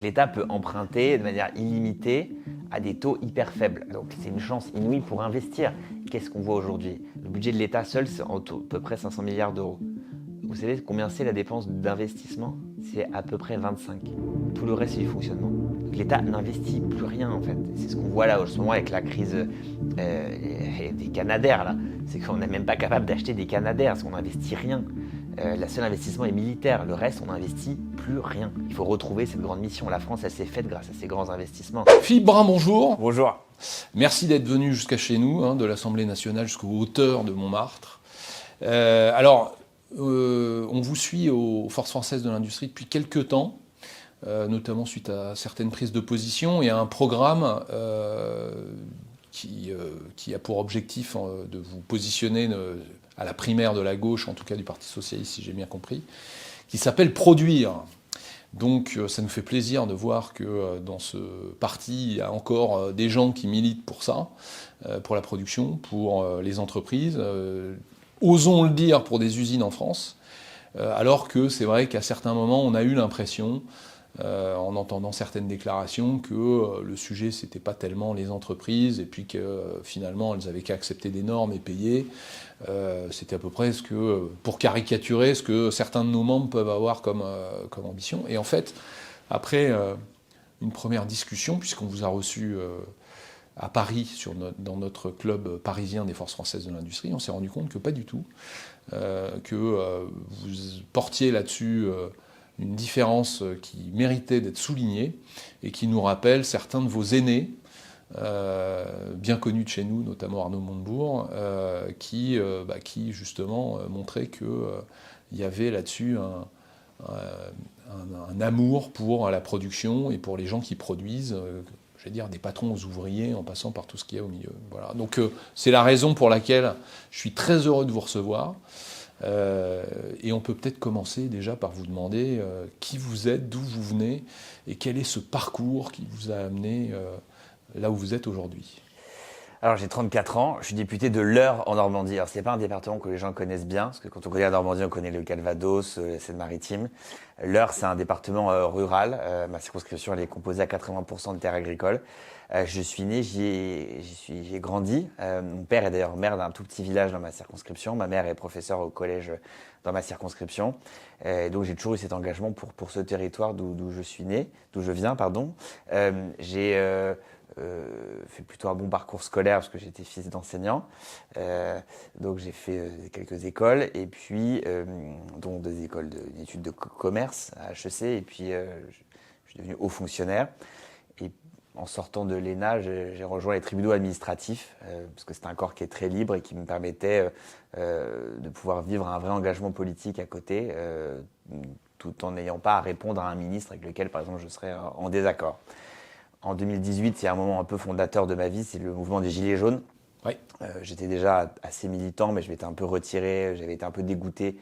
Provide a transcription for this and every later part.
L'État peut emprunter de manière illimitée à des taux hyper faibles. Donc c'est une chance inouïe pour investir. Qu'est-ce qu'on voit aujourd'hui? Le budget de l'État seul, c'est à peu près 500 milliards d'euros. Vous savez combien c'est la dépense d'investissement? C'est à peu près 25. Tout le reste, c'est du fonctionnement. Donc l'État n'investit plus rien en fait. C'est ce qu'on voit là en ce moment avec la crise des Canadair là. C'est qu'on n'est même pas capable d'acheter des Canadair parce qu'on n'investit rien. Le seul investissement est militaire, le reste on n'investit plus rien. Il faut retrouver cette grande mission. La France, elle s'est faite grâce à ces grands investissements. Philippe Brun, bonjour. Bonjour. Merci d'être venu jusqu'à chez nous, de l'Assemblée nationale jusqu'aux hauteurs de Montmartre. On vous suit aux Forces françaises de l'industrie depuis quelques temps, notamment suite à certaines prises de position et à un programme qui a pour objectif de vous positionner à la primaire de la gauche, en tout cas du Parti socialiste, si j'ai bien compris, qui s'appelle Produire. Donc ça nous fait plaisir de voir que dans ce parti, il y a encore des gens qui militent pour ça, pour la production, pour les entreprises, osons le dire, pour des usines en France, alors que c'est vrai qu'à certains moments, on a eu l'impression, en entendant certaines déclarations, que le sujet, c'était pas tellement les entreprises, et puis que finalement, elles avaient qu'à accepter des normes et payer. C'était à peu près pour caricaturer ce que certains de nos membres peuvent avoir comme ambition. Et en fait, après une première discussion, puisqu'on vous a reçu à Paris, dans notre club parisien des Forces françaises de l'industrie, on s'est rendu compte que pas du tout, que vous portiez là-dessus une différence qui méritait d'être soulignée et qui nous rappelle certains de vos aînés, bien connus de chez nous, notamment Arnaud Montebourg, qui justement montrait qu'il y avait là-dessus un amour pour la production et pour les gens qui produisent, je vais dire des patrons aux ouvriers en passant par tout ce qu'il y a au milieu. Voilà. Donc c'est la raison pour laquelle je suis très heureux de vous recevoir. Et on peut peut-être commencer déjà par vous demander qui vous êtes, d'où vous venez et quel est ce parcours qui vous a amené là où vous êtes aujourd'hui. Alors j'ai 34 ans, je suis député de l'Eure en Normandie. Alors c'est pas un département que les gens connaissent bien, parce que quand on connaît la Normandie, on connaît le Calvados, la Seine-Maritime. L'Eure, c'est un département rural. Ma circonscription, elle est composée à 80% de terres agricoles. Je suis né, j'y ai grandi. Mon père est d'ailleurs maire d'un tout petit village dans ma circonscription. Ma mère est professeure au collège dans ma circonscription. Donc j'ai toujours eu cet engagement pour ce territoire d'où je suis né, d'où je viens, pardon. J'ai fait plutôt un bon parcours scolaire parce que j'étais fils d'enseignant. Donc j'ai fait quelques écoles et puis dont des écoles d'études de commerce à HEC et puis je suis devenu haut fonctionnaire. Et en sortant de l'ENA, j'ai rejoint les tribunaux administratifs parce que c'est un corps qui est très libre et qui me permettait de pouvoir vivre un vrai engagement politique à côté tout en n'ayant pas à répondre à un ministre avec lequel, par exemple, je serais en désaccord. En 2018, c'est un moment un peu fondateur de ma vie, c'est le mouvement des Gilets jaunes. Oui. J'étais déjà assez militant, mais je m'étais un peu retiré, j'avais été un peu dégoûté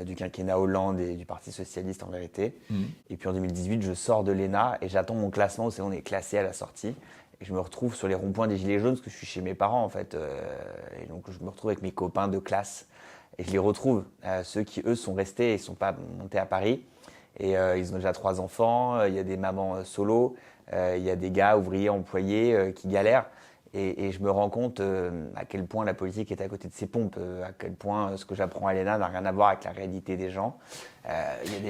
du quinquennat Hollande et du Parti socialiste en vérité. Et puis en 2018, je sors de l'ENA et j'attends mon classement, où on est classé à la sortie. Et je me retrouve sur les ronds-points des Gilets jaunes, parce que je suis chez mes parents en fait. Et donc je me retrouve avec mes copains de classe. Et je les retrouve, ceux qui eux sont restés et ne sont pas montés à Paris. Et ils ont déjà 3 enfants, il y a des mamans solo. Il y a des gars ouvriers employés qui galèrent et je me rends compte à quel point la politique est à côté de ses pompes, à quel point ce que j'apprends à l'ENA n'a rien à voir avec la réalité des gens.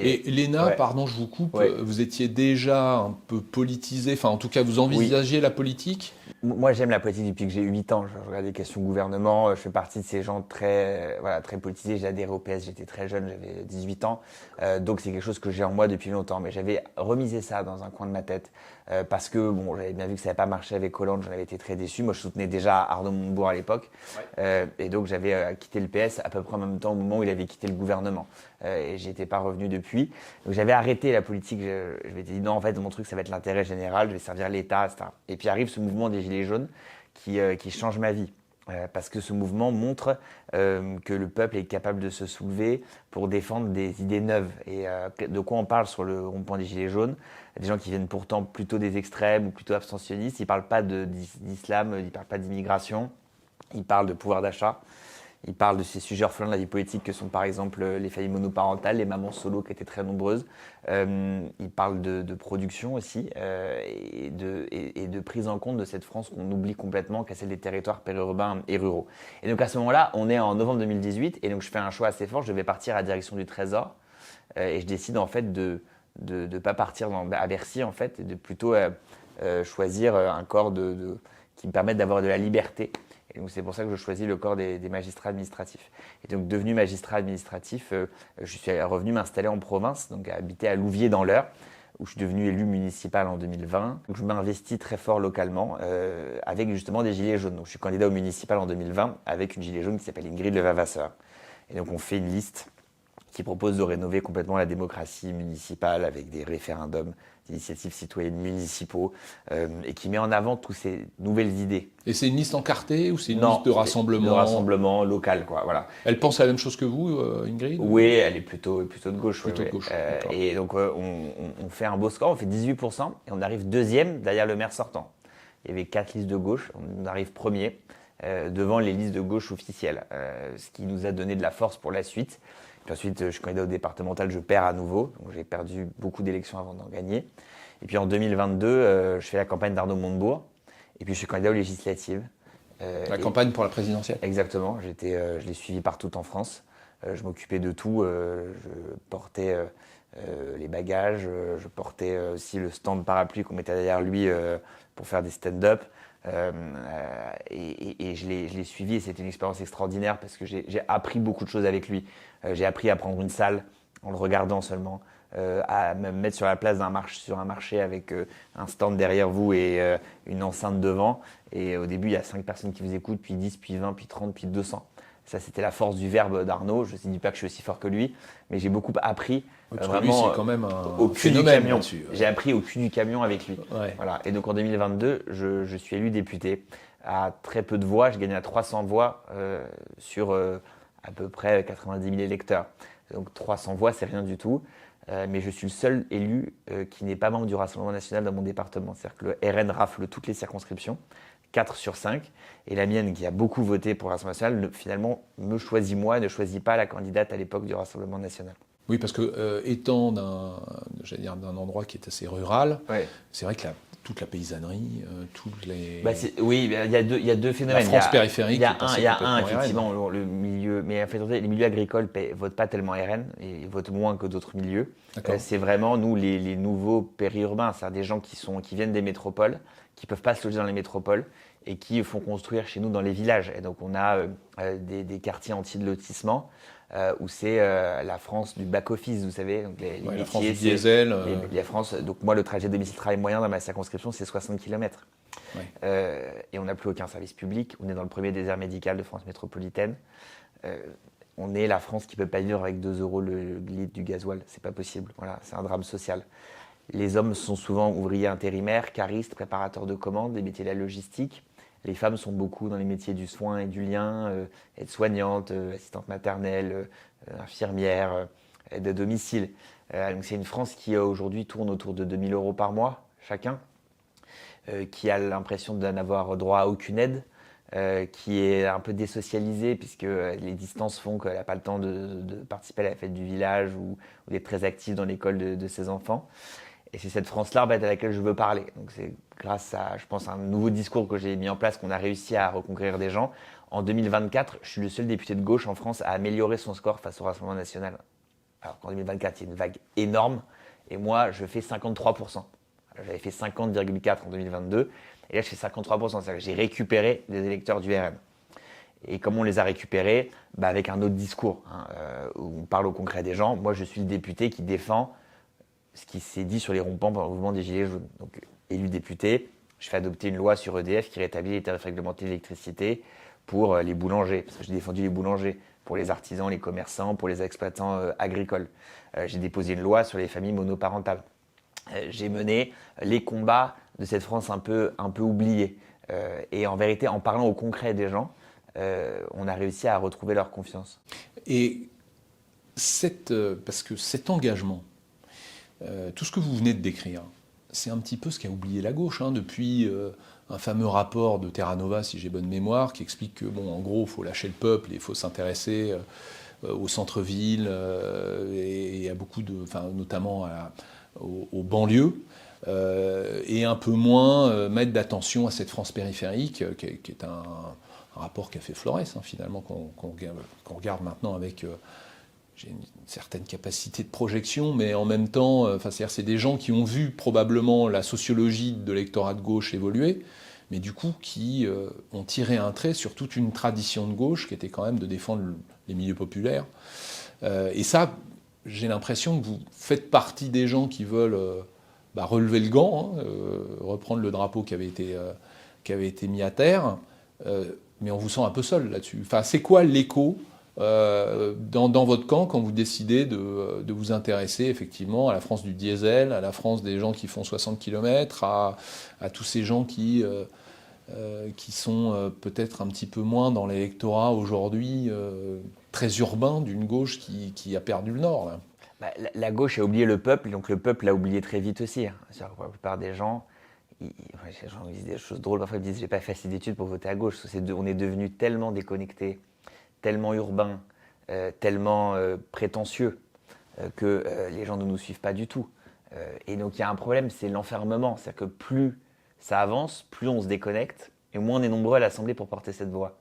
Et l'ENA, ouais. Pardon, je vous coupe, ouais. Vous étiez déjà un peu politisé, enfin en tout cas vous envisagiez la politique? Moi j'aime la politique depuis que j'ai 8 ans, je regarde les questions gouvernement, je fais partie de ces gens très politisés, j'ai adhéré au PS, j'étais très jeune, j'avais 18 ans, donc c'est quelque chose que j'ai en moi depuis longtemps, mais j'avais remisé ça dans un coin de ma tête, parce que bon, j'avais bien vu que ça n'avait pas marché avec Hollande, j'en avais été très déçu, moi je soutenais déjà Arnaud Montebourg à l'époque, et donc j'avais quitté le PS à peu près en même temps au moment où il avait quitté le gouvernement, et j'étais pas revenu depuis, donc j'avais arrêté la politique, je m'étais dit non en fait mon truc ça va être l'intérêt général, je vais servir l'État, etc. Et puis arrive ce mouvement des Gilets jaunes qui change ma vie. Parce que ce mouvement montre que le peuple est capable de se soulever pour défendre des idées neuves. Et de quoi on parle sur le rond-point des Gilets jaunes? Des gens qui viennent pourtant plutôt des extrêmes ou plutôt abstentionnistes. Ils ne parlent pas d'islam, ils ne parlent pas d'immigration, ils parlent de pouvoir d'achat. Il parle de ces sujets orphelins de la vie politique que sont par exemple les familles monoparentales, les mamans solo qui étaient très nombreuses. Il parle de production aussi et de prise en compte de cette France qu'on oublie complètement, qu'est celle des territoires périurbains et ruraux. Et donc à ce moment-là, on est en novembre 2018 et donc je fais un choix assez fort. Je vais partir à la direction du Trésor et je décide en fait de pas partir à Bercy en fait, et de plutôt choisir un corps qui me permette d'avoir de la liberté. Et donc c'est pour ça que je choisis le corps des magistrats administratifs. Et donc devenu magistrat administratif, je suis revenu m'installer en province, donc à habiter à Louviers dans l'Eure, où je suis devenu élu municipal en 2020. Donc je m'investis très fort localement avec justement des gilets jaunes. Donc je suis candidat au municipal en 2020 avec une gilet jaune qui s'appelle Ingrid Levavasseur. Et donc on fait une liste qui propose de rénover complètement la démocratie municipale avec des référendums, des initiatives citoyennes municipaux et qui met en avant toutes ces nouvelles idées. Et c'est une liste encartée ou c'est une liste de rassemblement? De rassemblement local, quoi. Voilà. Elle pense à la même chose que vous, Ingrid? Oui, elle est plutôt de gauche. Plutôt de gauche. Et donc on fait un beau score, on fait 18% et on arrive deuxième derrière le maire sortant. Il y avait 4 listes de gauche, on arrive premier devant les listes de gauche officielles, ce qui nous a donné de la force pour la suite. Puis ensuite, je suis candidat au départemental, je perds à nouveau. Donc j'ai perdu beaucoup d'élections avant d'en gagner. Et puis en 2022, je fais la campagne d'Arnaud Montebourg. Et puis je suis candidat aux législatives. La campagne pour la présidentielle? Exactement. Je l'ai suivi partout en France. Je m'occupais de tout. Je portais les bagages. Je portais aussi le stand parapluie qu'on mettait derrière lui pour faire des stand-up. Et je l'ai suivi et c'était une expérience extraordinaire parce que j'ai appris beaucoup de choses avec lui. J'ai appris à prendre une salle en le regardant seulement, à me mettre sur la place sur un marché avec un stand derrière vous et une enceinte devant. Et au début, il y a 5 personnes qui vous écoutent, puis 10, puis 20, puis 30, puis 200. Ça, c'était la force du verbe d'Arnaud. Je ne dis pas que je suis aussi fort que lui, mais j'ai beaucoup appris. Vraiment, lui, c'est quand même au cul du phénomène camion. là-dessus. J'ai appris au cul du camion avec lui. Ouais. Voilà. Et donc en 2022, je suis élu député à très peu de voix. Je gagne à 300 voix sur à peu près 90 000 électeurs. Donc 300 voix, c'est rien du tout. Mais je suis le seul élu qui n'est pas membre du Rassemblement national dans mon département. C'est-à-dire que le RN rafle toutes les circonscriptions, 4 sur 5. Et la mienne, qui a beaucoup voté pour le Rassemblement national, finalement me choisit moi et ne choisit pas la candidate à l'époque du Rassemblement national. Oui, parce que étant d'un endroit qui est assez rural, Ouais. c'est vrai que toute la paysannerie, toutes les... Oui, il y a deux phénomènes. La France périphérique. Il y a un effectivement, le milieu, mais en fait, les milieux agricoles votent pas tellement RN, et ils votent moins que d'autres milieux. C'est vraiment, nous, les nouveaux périurbains, c'est-à-dire des gens qui viennent des métropoles, qui peuvent pas se loger dans les métropoles, et qui font construire chez nous dans les villages. Et donc, on a des quartiers entiers de lotissement, où c'est la France du back-office, vous savez. Donc les métiers, la France du diesel. La France, donc moi, le trajet domicile-travail moyen dans ma circonscription, c'est 60 km. Ouais. Et on n'a plus aucun service public. On est dans le premier désert médical de France métropolitaine. On est la France qui ne peut pas vivre avec 2 € le litre du gasoil. C'est pas possible. Voilà, c'est un drame social. Les hommes sont souvent ouvriers intérimaires, caristes, préparateurs de commandes, des métiers de la logistique. Les femmes sont beaucoup dans les métiers du soin et du lien, aides-soignantes, assistantes maternelles, infirmières, aides à domicile. Donc c'est une France qui aujourd'hui tourne autour de 2 000 € par mois chacun, qui a l'impression de n'avoir droit à aucune aide, qui est un peu désocialisée puisque les distances font qu'elle n'a pas le temps de participer à la fête du village ou d'être très active dans l'école de ses enfants. Et c'est cette France-là à laquelle je veux parler. Donc c'est grâce à, je pense, un nouveau discours que j'ai mis en place qu'on a réussi à reconquérir des gens. En 2024, je suis le seul député de gauche en France à améliorer son score face au Rassemblement national. Alors qu'en 2024, il y a une vague énorme. Et moi, je fais 53%. J'avais fait 50,4 en 2022. Et là, je fais 53%. C'est-à-dire que j'ai récupéré des électeurs du RN. Et comment on les a récupérés? Avec un autre discours, où on parle au concret des gens. Moi, je suis le député qui défend ce qui s'est dit sur les ronds-points pendant le mouvement des Gilets jaunes. Donc, élu député, je fais adopter une loi sur EDF qui rétablit les tarifs réglementés d'électricité pour les boulangers, parce que j'ai défendu les boulangers, pour les artisans, les commerçants, pour les exploitants agricoles. J'ai déposé une loi sur les familles monoparentales. J'ai mené les combats de cette France un peu oubliée. Et en vérité, en parlant au concret des gens, on a réussi à retrouver leur confiance. Et parce que cet engagement, tout ce que vous venez de décrire, c'est un petit peu ce qu'a oublié la gauche, hein, depuis un fameux rapport de Terra Nova, si j'ai bonne mémoire, qui explique que, bon, en gros, il faut lâcher le peuple et il faut s'intéresser au centre-ville et à beaucoup de, enfin, notamment aux banlieues, et un peu moins mettre d'attention à cette France périphérique, qui est un rapport qu'a fait Flores, hein, finalement, qu'on regarde maintenant avec... j'ai une certaine capacité de projection, mais en même temps, c'est-à-dire c'est des gens qui ont vu probablement la sociologie de l'électorat de gauche évoluer, mais du coup qui ont tiré un trait sur toute une tradition de gauche qui était quand même de défendre les milieux populaires. Et ça, j'ai l'impression que vous faites partie des gens qui veulent relever le gant, hein, reprendre le drapeau qui avait été mis à terre, mais on vous sent un peu seul là-dessus. Enfin, c'est quoi l'écho dans votre camp quand vous décidez de vous intéresser effectivement à la France du diesel, à la France des gens qui font 60 km, à tous ces gens qui sont peut-être un petit peu moins dans l'électorat aujourd'hui très urbain d'une gauche qui a perdu le Nord là. La gauche a oublié le peuple, donc le peuple l'a oublié très vite aussi. Hein. C'est-à-dire que pour la plupart des gens, les gens disent des choses drôles, parfois ils disent j'ai pas fait assez d'études pour voter à gauche. On est devenu tellement déconnectés, tellement urbain, tellement prétentieux que les gens ne nous suivent pas du tout. Et donc il y a un problème, c'est l'enfermement. C'est-à-dire que plus ça avance, plus on se déconnecte, et moins on est nombreux à l'Assemblée pour porter cette voix.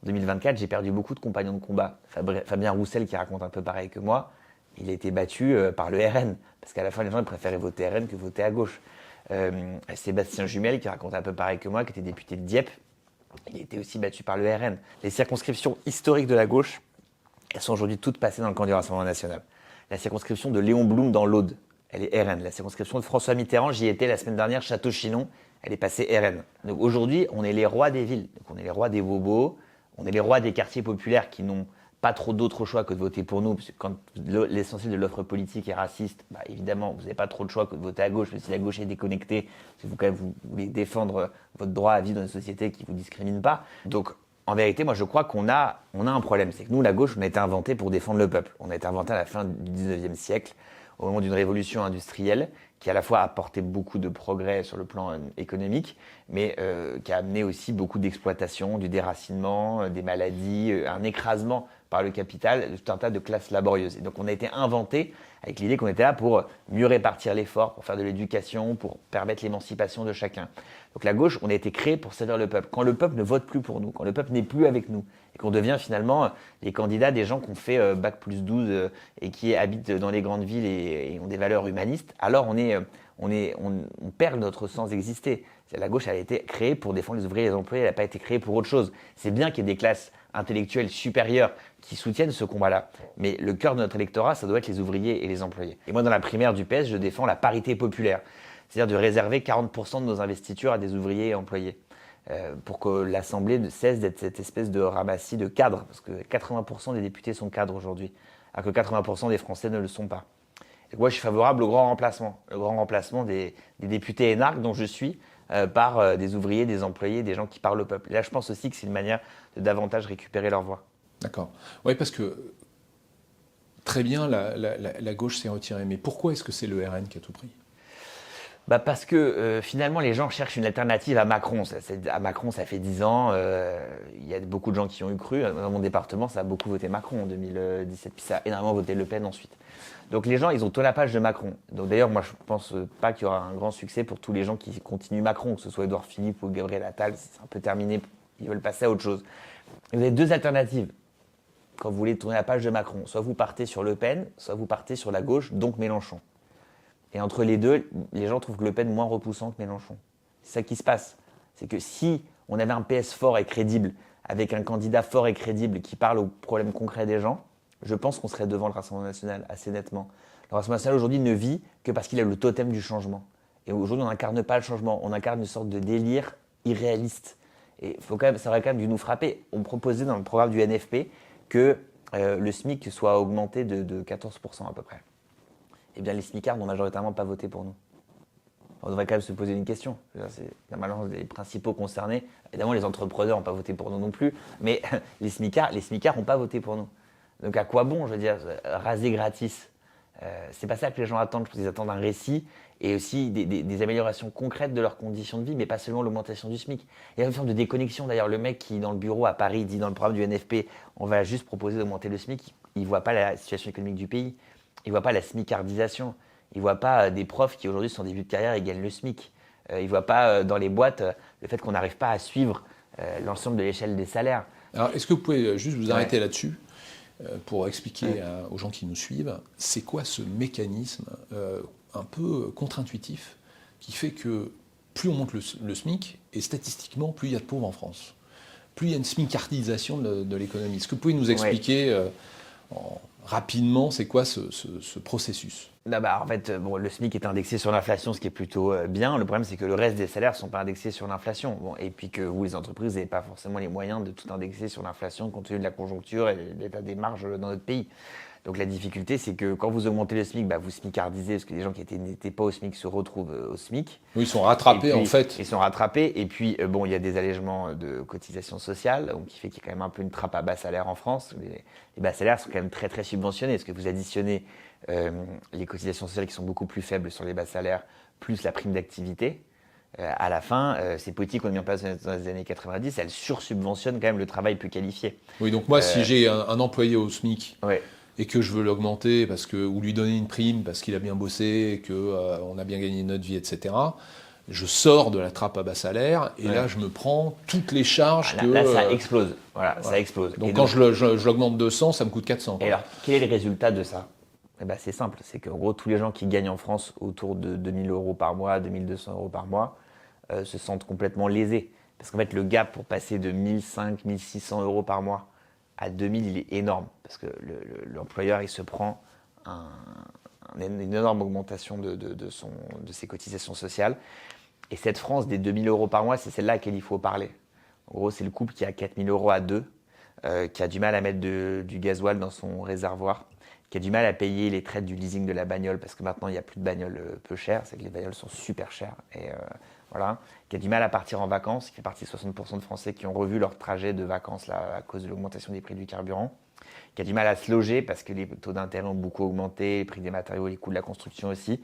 En 2024, j'ai perdu beaucoup de compagnons de combat. Fabien Roussel, qui raconte un peu pareil que moi, il a été battu par le RN, parce qu'à la fin, les gens ils préféraient voter RN que voter à gauche. Sébastien Jumel, qui raconte un peu pareil que moi, qui était député de Dieppe, il a été aussi battu par le RN. Les circonscriptions historiques de la gauche, elles sont aujourd'hui toutes passées dans le camp du Rassemblement national. La circonscription de Léon Blum dans l'Aude, elle est RN. La circonscription de François Mitterrand, j'y étais la semaine dernière, Château-Chinon, elle est passée RN. Donc aujourd'hui, on est les rois des villes. Donc on est les rois des bobos, on est les rois des quartiers populaires qui n'ont pas trop d'autres choix que de voter pour nous, parce que quand l'essentiel de l'offre politique est raciste, évidemment, vous n'avez pas trop de choix que de voter à gauche, mais si la gauche est déconnectée, si vous voulez défendre votre droit à vivre dans une société qui ne vous discrimine pas. Donc, en vérité, moi, je crois qu'on a un problème. C'est que nous, la gauche, on a été inventé pour défendre le peuple. On a été inventé à la fin du 19e siècle, au moment d'une révolution industrielle, qui à la fois a apporté beaucoup de progrès sur le plan économique, mais qui a amené aussi beaucoup d'exploitation, du déracinement, des maladies, un écrasement par le capital, tout un tas de classes laborieuses. Et donc on a été inventé avec l'idée qu'on était là pour mieux répartir l'effort, pour faire de l'éducation, pour permettre l'émancipation de chacun. Donc la gauche, on a été créé pour servir le peuple. Quand le peuple ne vote plus pour nous, quand le peuple n'est plus avec nous, et qu'on devient finalement les candidats des gens qui ont fait Bac plus 12 et qui habitent dans les grandes villes et ont des valeurs humanistes, alors on perd notre sens d'exister. La gauche, elle a été créée pour défendre les ouvriers et les employés, elle n'a pas été créée pour autre chose. C'est bien qu'il y ait des classes intellectuelles supérieures qui soutiennent ce combat-là. Mais le cœur de notre électorat, ça doit être les ouvriers et les employés. Et moi, dans la primaire du PS, je défends la parité populaire. C'est-à-dire de réserver 40% de nos investitures à des ouvriers et employés. Pour que l'Assemblée cesse d'être cette espèce de ramassis de cadres. Parce que 80% des députés sont cadres aujourd'hui. Alors que 80% des Français ne le sont pas. Et moi, je suis favorable au grand remplacement. Le grand remplacement des députés énarques dont je suis, par des ouvriers, des employés, des gens qui parlent au peuple. Et là, je pense aussi que c'est une manière de davantage récupérer leur voix. D'accord. Oui, parce que très bien, la gauche s'est retirée. Mais pourquoi est-ce que c'est le RN qui a tout pris ? Parce que finalement, les gens cherchent une alternative à Macron. À Macron, ça fait 10 ans. Il y a beaucoup de gens qui ont eu cru. Dans mon département, ça a beaucoup voté Macron en 2017. Puis ça a énormément voté Le Pen ensuite. Donc les gens, ils ont tourné la page de Macron. Donc d'ailleurs, moi, je pense pas qu'il y aura un grand succès pour tous les gens qui continuent Macron, que ce soit Édouard Philippe ou Gabriel Attal. C'est un peu terminé. Ils veulent passer à autre chose. Et vous avez deux alternatives quand vous voulez tourner la page de Macron. Soit vous partez sur Le Pen, soit vous partez sur la gauche, donc Mélenchon. Et entre les deux, les gens trouvent que Le Pen moins repoussant que Mélenchon. C'est ça qui se passe. C'est que si on avait un PS fort et crédible, avec un candidat fort et crédible qui parle aux problèmes concrets des gens, je pense qu'on serait devant le Rassemblement national assez nettement. Le Rassemblement national aujourd'hui ne vit que parce qu'il a le totem du changement. Et aujourd'hui, on n'incarne pas le changement, on incarne une sorte de délire irréaliste. Et ça aurait quand même dû nous frapper. On proposait dans le programme du NFP que le SMIC soit augmenté de 14% à peu près. Eh bien, les smicards n'ont majoritairement pas voté pour nous. On devrait quand même se poser une question. C'est normalement les principaux concernés. Évidemment, les entrepreneurs n'ont pas voté pour nous non plus, mais les smicards n'ont pas voté pour nous. Donc à quoi bon, je veux dire, raser gratis C'est pas ça que les gens attendent. Je pense qu'ils attendent un récit et aussi des améliorations concrètes de leurs conditions de vie, mais pas seulement l'augmentation du SMIC. Il y a une forme de déconnexion. D'ailleurs, le mec qui, dans le bureau à Paris, dit dans le programme du NFP, on va juste proposer d'augmenter le SMIC, il ne voit pas la situation économique du pays, il ne voit pas la smicardisation, il ne voit pas des profs qui aujourd'hui sont en début de carrière et gagnent le SMIC. Il ne voit pas dans les boîtes le fait qu'on n'arrive pas à suivre l'ensemble de l'échelle des salaires. Alors, est-ce que vous pouvez juste vous arrêter là-dessus pour expliquer aux gens qui nous suivent, c'est quoi ce mécanisme un peu contre-intuitif qui fait que plus on monte le SMIC, et statistiquement, plus il y a de pauvres en France, plus il y a une smicardisation de l'économie. Est-ce que vous pouvez nous expliquer rapidement c'est quoi ce processus ? En fait, le SMIC est indexé sur l'inflation, ce qui est plutôt bien. Le problème, c'est que le reste des salaires ne sont pas indexés sur l'inflation. Et puis que vous, les entreprises, n'avez pas forcément les moyens de tout indexer sur l'inflation compte tenu de la conjoncture et de l'état des marges dans notre pays. Donc la difficulté, c'est que quand vous augmentez le SMIC, vous smicardisez, parce que les gens qui n'étaient pas au SMIC se retrouvent au SMIC. Oui, ils sont rattrapés en fait. Ils sont rattrapés. Et puis, il y a des allègements de cotisations sociales, donc qui fait qu'il y a quand même un peu une trappe à bas salaire en France. Les bas salaires sont quand même très, très subventionnés, parce que vous additionnez les cotisations sociales qui sont beaucoup plus faibles sur les bas salaires, plus la prime d'activité. À la fin, ces politiques qu'on a mis en place dans les années 90, elles sursubventionnent quand même le travail plus qualifié. Oui, donc moi, si j'ai un employé au SMIC et que je veux l'augmenter ou lui donner une prime parce qu'il a bien bossé, et qu'on a bien gagné notre vie, etc., je sors de la trappe à bas salaire et là, je me prends toutes les charges. Là, ça explose. Ça explose. Donc, quand je l'augmente 200, ça me coûte 400. Et alors, quel est le résultat de ça ? C'est simple, c'est qu'en gros, tous les gens qui gagnent en France autour de 2 000 euros par mois, 2 200 euros par mois, se sentent complètement lésés. Parce qu'en fait, le gap pour passer de 1 500, 1 600 euros par mois à 2 000, il est énorme. Parce que l'employeur, il se prend une énorme augmentation de ses cotisations sociales. Et cette France des 2 000 euros par mois, c'est celle-là à laquelle il faut parler. En gros, c'est le couple qui a 4 000 euros à deux, qui a du mal à mettre du gasoil dans son réservoir, qui a du mal à payer les traites du leasing de la bagnole, parce que maintenant, il n'y a plus de bagnoles peu chères, c'est que les bagnoles sont super chères. Et qui a du mal à partir en vacances, qui fait partie de 60% de Français qui ont revu leur trajet de vacances là, à cause de l'augmentation des prix du carburant, qui a du mal à se loger parce que les taux d'intérêt ont beaucoup augmenté, les prix des matériaux, les coûts de la construction aussi.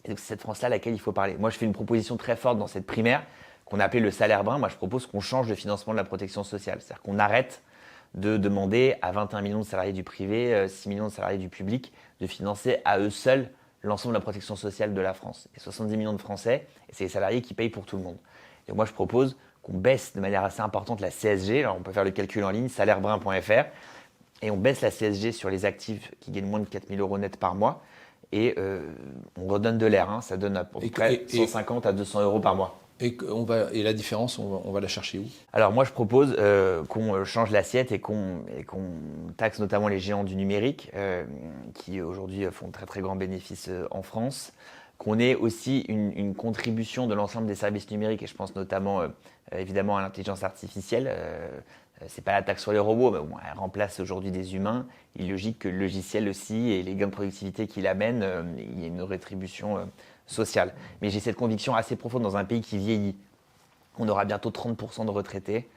Et donc c'est cette France-là à laquelle il faut parler. Moi, je fais une proposition très forte dans cette primaire qu'on a appelée le salaire brun. Moi, je propose qu'on change le financement de la protection sociale. C'est-à-dire qu'on arrête de demander à 21 millions de salariés du privé, 6 millions de salariés du public, de financer à eux seuls l'ensemble de la protection sociale de la France. Il y a 70 millions de Français, et c'est les salariés qui payent pour tout le monde. Et moi, je propose qu'on baisse de manière assez importante la CSG. Alors, on peut faire le calcul en ligne, salairebrun.fr, et on baisse la CSG sur les actifs qui gagnent moins de 4 000 euros net par mois, et on redonne de l'air. Ça donne à peu près 150 à 200 euros par mois. Et la différence, on va la chercher où ? Alors moi, je propose qu'on change l'assiette et qu'on taxe notamment les géants du numérique qui aujourd'hui font très très grands bénéfices en France, qu'on ait aussi une contribution de l'ensemble des services numériques, et je pense notamment évidemment à l'intelligence artificielle. C'est pas la taxe sur les robots, mais elle remplace aujourd'hui des humains. Il est logique que le logiciel aussi et les gains de productivité qu'il amène, il y ait une rétribution sociale. Mais j'ai cette conviction assez profonde dans un pays qui vieillit. On aura bientôt 30% de retraités.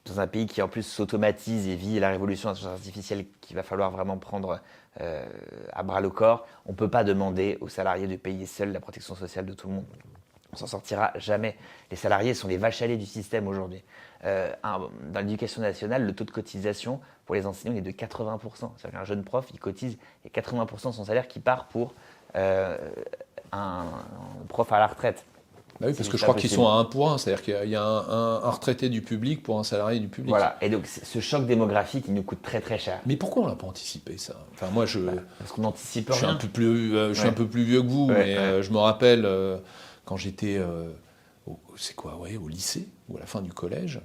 Dans un pays qui en plus s'automatise et vit la révolution de l'intelligence artificielle qu'il va falloir vraiment prendre à bras le corps, on ne peut pas demander aux salariés de payer seuls la protection sociale de tout le monde. On s'en sortira jamais. Les salariés sont les vaches à lait du système aujourd'hui. Dans l'éducation nationale, le taux de cotisation pour les enseignants est de 80%. C'est-à-dire qu'un jeune prof, il cotise et 80% de son salaire qui part pour un prof à la retraite. Bah oui, parce que je crois qu'ils sont à 1 pour 1, c'est-à-dire qu'il y a un retraité du public pour un salarié du public. Voilà, et donc ce choc démographique, il nous coûte très très cher. Mais pourquoi on l'a pas anticipé ça ? Enfin, moi, parce qu'on n'anticipe rien. Je suis un peu plus vieux que vous, mais je me rappelle quand j'étais au lycée ou à la fin du collège,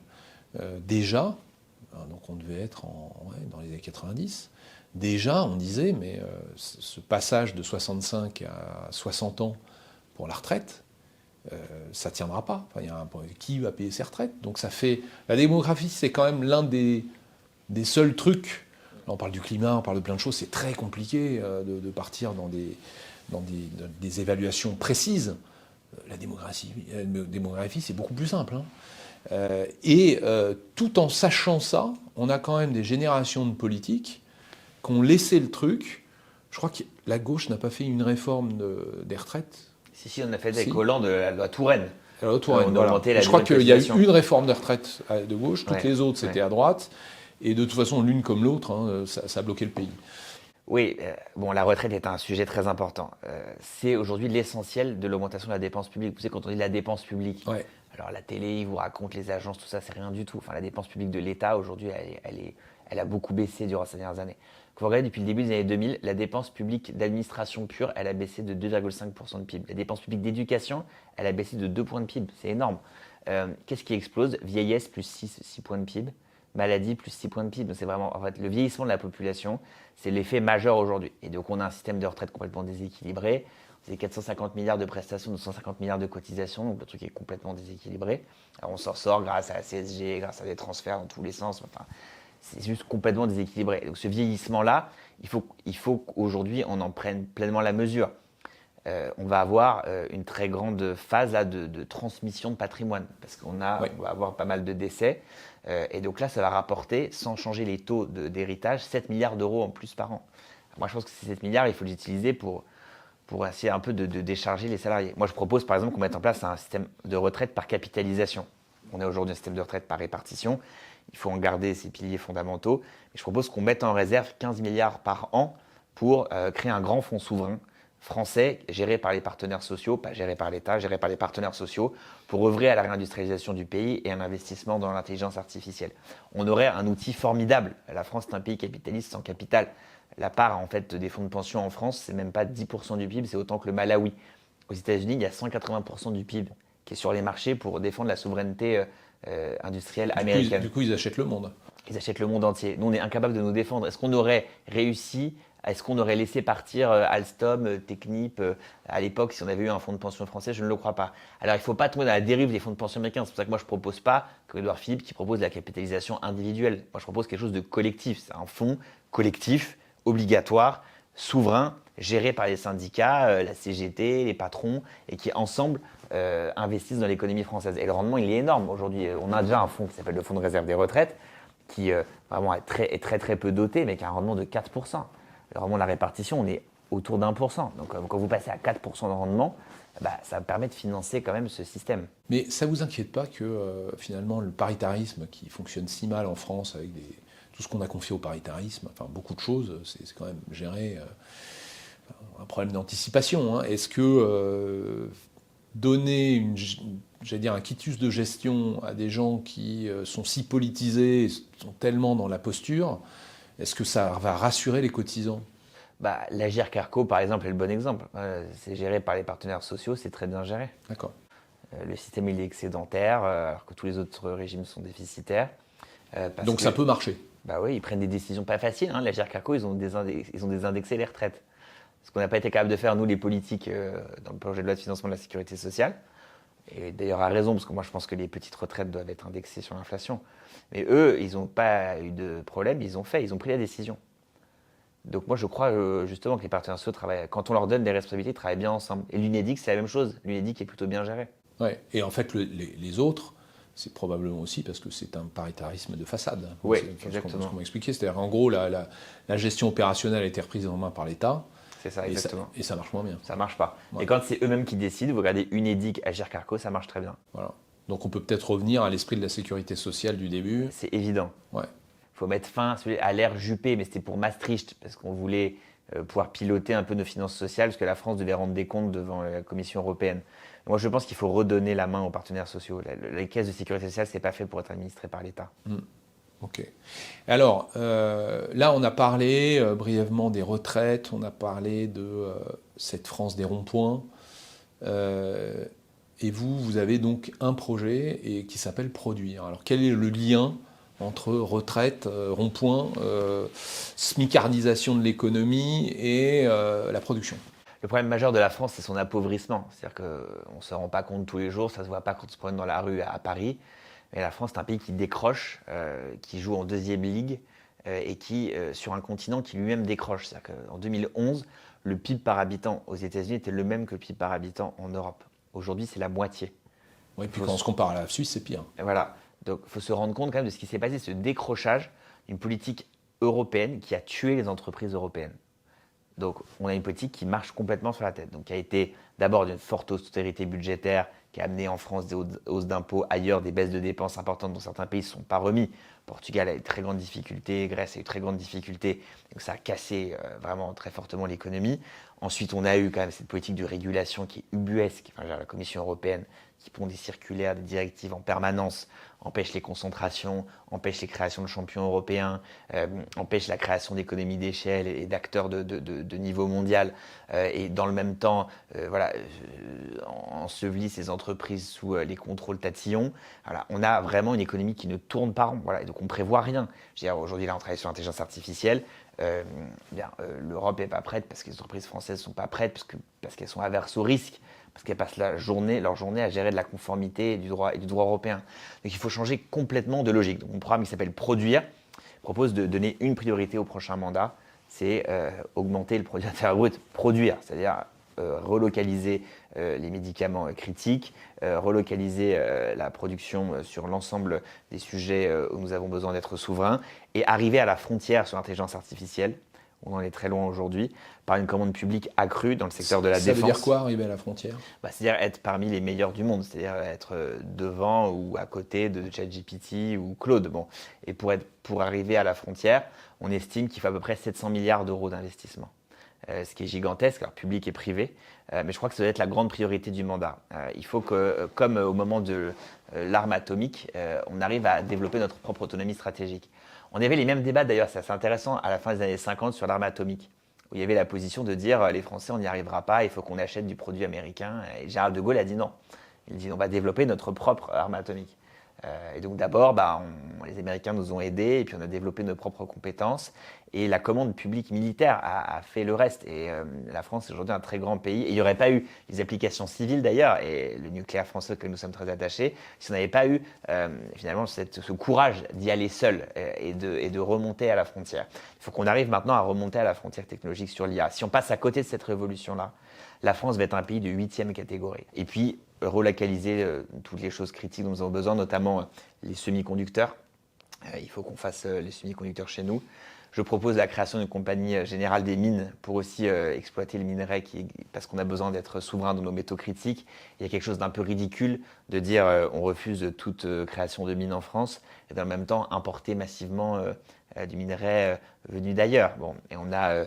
déjà, donc on devait être dans les années 90, déjà on disait, mais ce passage de 65 à 60 ans pour la retraite, ça ne tiendra pas. Enfin, qui va payer ses retraites ? Donc la démographie, c'est quand même l'un des seuls trucs. Là, on parle du climat, on parle de plein de choses. C'est très compliqué de partir dans des évaluations précises. La démographie, c'est beaucoup plus simple. Tout en sachant ça, on a quand même des générations de politiques qui ont laissé le truc Je crois que la gauche n'a pas fait une réforme des retraites. Si, on a fait avec Hollande la loi Touraine. La loi Touraine, voilà. Je crois qu'il y a eu une réforme des retraites de gauche, toutes les autres c'était à droite, et de toute façon l'une comme l'autre, ça a bloqué le pays. Oui, la retraite est un sujet très important. C'est aujourd'hui l'essentiel de l'augmentation de la dépense publique. Vous savez, quand on dit la dépense publique, alors la télé, ils vous racontent les agences, tout ça, c'est rien du tout. Enfin, la dépense publique de l'État, aujourd'hui, elle a beaucoup baissé durant ces dernières années. Quand vous regardez depuis le début des années 2000, la dépense publique d'administration pure, elle a baissé de 2,5% de PIB. La dépense publique d'éducation, elle a baissé de 2 points de PIB. C'est énorme. Qu'est-ce qui explose? Vieillesse, plus 6 points de PIB. Maladie, plus 6 points de PIB. Donc c'est vraiment, en fait, le vieillissement de la population, c'est l'effet majeur aujourd'hui. Et donc on a un système de retraite complètement déséquilibré. C'est 450 milliards de prestations, 250 milliards de cotisations, donc le truc est complètement déséquilibré. Alors on s'en sort grâce à la CSG, grâce à des transferts dans tous les sens. Enfin, c'est juste complètement déséquilibré. Donc ce vieillissement-là, il faut qu'aujourd'hui on en prenne pleinement la mesure. On va avoir une très grande phase là, de transmission de patrimoine, parce on va avoir pas mal de décès. Et donc là, ça va rapporter, sans changer les taux d'héritage, 7 milliards d'euros en plus par an. Moi, je pense que ces 7 milliards, il faut les utiliser pour essayer un peu de décharger les salariés. Moi, je propose par exemple qu'on mette en place un système de retraite par capitalisation. On a aujourd'hui un système de retraite par répartition. Il faut en garder ces piliers fondamentaux. Et je propose qu'on mette en réserve 15 milliards par an pour créer un grand fonds souverain français géré par les partenaires sociaux, pas géré par l'État, géré par les partenaires sociaux, pour œuvrer à la réindustrialisation du pays et un investissement dans l'intelligence artificielle. On aurait un outil formidable. La France est un pays capitaliste sans capital. La part en fait des fonds de pension en France, c'est même pas 10% du PIB, c'est autant que le Malawi. Aux États-Unis, il y a 180% du PIB qui est sur les marchés pour défendre la souveraineté industrielle américaine. Du coup, ils achètent le monde. Ils achètent le monde entier. Nous, on est incapables de nous défendre. Est-ce qu'on aurait réussi? Est-ce qu'on aurait laissé partir Alstom, Technip à l'époque si on avait eu un fonds de pension français? Je ne le crois pas. Alors il ne faut pas tomber dans la dérive des fonds de pension américains. C'est pour ça que moi je ne propose pas, comme Édouard Philippe, qui propose la capitalisation individuelle. Moi je propose quelque chose de collectif. C'est un fonds collectif, obligatoire, souverain, géré par les syndicats, la CGT, les patrons, et qui ensemble investissent dans l'économie française. Et le rendement il est énorme. Aujourd'hui, on a déjà un fonds qui s'appelle le fonds de réserve des retraites, qui vraiment est très peu doté, mais qui a un rendement de 4%. Le rendement de la répartition, on est autour d'1%. Donc quand vous passez à 4% de rendement, ça permet de financer quand même ce système. Mais ça ne vous inquiète pas que finalement le paritarisme qui fonctionne si mal en France avec tout ce qu'on a confié au paritarisme, enfin beaucoup de choses, c'est quand même géré un problème d'anticipation. Hein. Est-ce que donner un quitus de gestion à des gens qui sont si politisés, sont tellement dans la posture, est-ce que ça va rassurer les cotisants? L'Agirc Arrco, par exemple, est le bon exemple. C'est géré par les partenaires sociaux, c'est très bien géré. D'accord. Le système, il est excédentaire, alors que tous les autres régimes sont déficitaires. Donc ça peut marcher? Oui, ils prennent des décisions pas faciles. Hein. L'Agirc Arrco, ils ont désindexé les retraites. Ce qu'on n'a pas été capable de faire, nous, les politiques, dans le projet de loi de financement de la sécurité sociale. Et d'ailleurs, à raison, parce que moi, je pense que les petites retraites doivent être indexées sur l'inflation. Mais eux, ils n'ont pas eu de problème, ils ont pris la décision. Donc moi, je crois justement que les partenaires sociaux travaillent, quand on leur donne des responsabilités, ils travaillent bien ensemble. Et l'Unédic, c'est la même chose. L'Unédic est plutôt bien géré. Ouais. Et en fait, les autres, c'est probablement aussi parce que c'est un paritarisme de façade. Oui, exactement. Ce qu'on m'a expliqué, c'est-à-dire en gros, la gestion opérationnelle a été reprise en main par l'État. C'est ça, exactement. Et ça marche moins bien. Ça marche pas. Ouais. Et quand c'est eux-mêmes qui décident, vous regardez Unédic, Agirc Arrco, ça marche très bien. Voilà. Donc on peut peut-être revenir à l'esprit de la sécurité sociale du début. C'est évident. Ouais. Il faut mettre fin à l'ère Juppé, mais c'était pour Maastricht, parce qu'on voulait pouvoir piloter un peu nos finances sociales, parce que la France devait rendre des comptes devant la Commission européenne. Moi, je pense qu'il faut redonner la main aux partenaires sociaux. Les caisses de sécurité sociale, c'est pas fait pour être administré par l'État. Ok. Alors, là, on a parlé brièvement des retraites, on a parlé de cette France des ronds-points. Et vous avez donc un projet qui s'appelle Produire. Alors, quel est le lien entre retraite, rond-point, smicardisation de l'économie et la production? Le problème majeur de la France, c'est son appauvrissement. C'est-à-dire qu'on ne se rend pas compte tous les jours, ça ne se voit pas quand on se promène dans la rue à Paris. Mais la France, c'est un pays qui décroche, qui joue en deuxième ligue et qui, sur un continent qui lui-même décroche. C'est-à-dire qu'en 2011, le PIB par habitant aux États-Unis était le même que le PIB par habitant en Europe. Aujourd'hui, c'est la moitié. Oui, puis quand on se compare à la Suisse, c'est pire. Et voilà. Donc, il faut se rendre compte quand même de ce qui s'est passé, ce décrochage d'une politique européenne qui a tué les entreprises européennes. Donc, on a une politique qui marche complètement sur la tête. Donc, qui a été d'abord d'une forte austérité budgétaire, qui a amené en France des hausses d'impôts, ailleurs des baisses de dépenses importantes dont certains pays ne se sont pas remis. Portugal a eu de très grandes difficultés, Grèce a eu de très grandes difficultés. Donc, ça a cassé vraiment très fortement l'économie. Ensuite, on a eu quand même cette politique de régulation qui est ubuesque. Enfin, la Commission européenne qui pond des circulaires, des directives en permanence, empêche les concentrations, empêche les créations de champions européens, empêche la création d'économies d'échelle et d'acteurs de niveau mondial, et dans le même temps, ensevelit ces entreprises sous les contrôles tatillons. Voilà, on a vraiment une économie qui ne tourne pas rond. Voilà, et donc on ne prévoit rien. Je veux dire, aujourd'hui, là, on travaille sur l'intelligence artificielle. L'Europe n'est pas prête parce que les entreprises françaises ne sont pas prêtes, parce qu'elles sont averses au risque, parce qu'elles passent leur journée à gérer de la conformité et du droit européen. Donc il faut changer complètement de logique. Donc mon programme qui s'appelle Produire propose de donner une priorité au prochain mandat, c'est augmenter le produit intérieur brut, produire, c'est-à-dire relocaliser les médicaments critiques, relocaliser la production sur l'ensemble des sujets où nous avons besoin d'être souverains et arriver à la frontière sur l'intelligence artificielle. On en est très loin aujourd'hui, par une commande publique accrue dans le secteur de la défense. Ça veut dire quoi, arriver à la frontière ? C'est-à-dire être parmi les meilleurs du monde, c'est-à-dire être devant ou à côté de ChatGPT ou Claude. Bon. Et pour arriver à la frontière, on estime qu'il faut à peu près 700 milliards d'euros d'investissement. Ce qui est gigantesque, alors public et privé, mais je crois que ça doit être la grande priorité du mandat. Il faut que, comme au moment de l'arme atomique, on arrive à développer notre propre autonomie stratégique. On avait les mêmes débats d'ailleurs, c'est assez intéressant, à la fin des années 50 sur l'arme atomique, où il y avait la position de dire les Français on n'y arrivera pas, il faut qu'on achète du produit américain. Et Gérald de Gaulle a dit non. Il dit on va développer notre propre arme atomique. Et donc d'abord, les Américains nous ont aidés et puis on a développé nos propres compétences. Et la commande publique militaire a fait le reste. Et la France est aujourd'hui un très grand pays. Et il n'y aurait pas eu les applications civiles d'ailleurs, et le nucléaire français auquel nous sommes très attachés, si on n'avait pas eu finalement ce courage d'y aller seul et de remonter à la frontière. Il faut qu'on arrive maintenant à remonter à la frontière technologique sur l'IA. Si on passe à côté de cette révolution-là, la France va être un pays de 8e catégorie. Et puis, relocaliser toutes les choses critiques dont nous avons besoin, notamment les semi-conducteurs. Il faut qu'on fasse les semi-conducteurs chez nous. Je propose la création d'une compagnie générale des mines pour aussi exploiter le minerai parce qu'on a besoin d'être souverain de nos métaux critiques. Il y a quelque chose d'un peu ridicule de dire on refuse toute création de mines en France et dans le même temps importer massivement du minerai venu d'ailleurs. Bon, et on a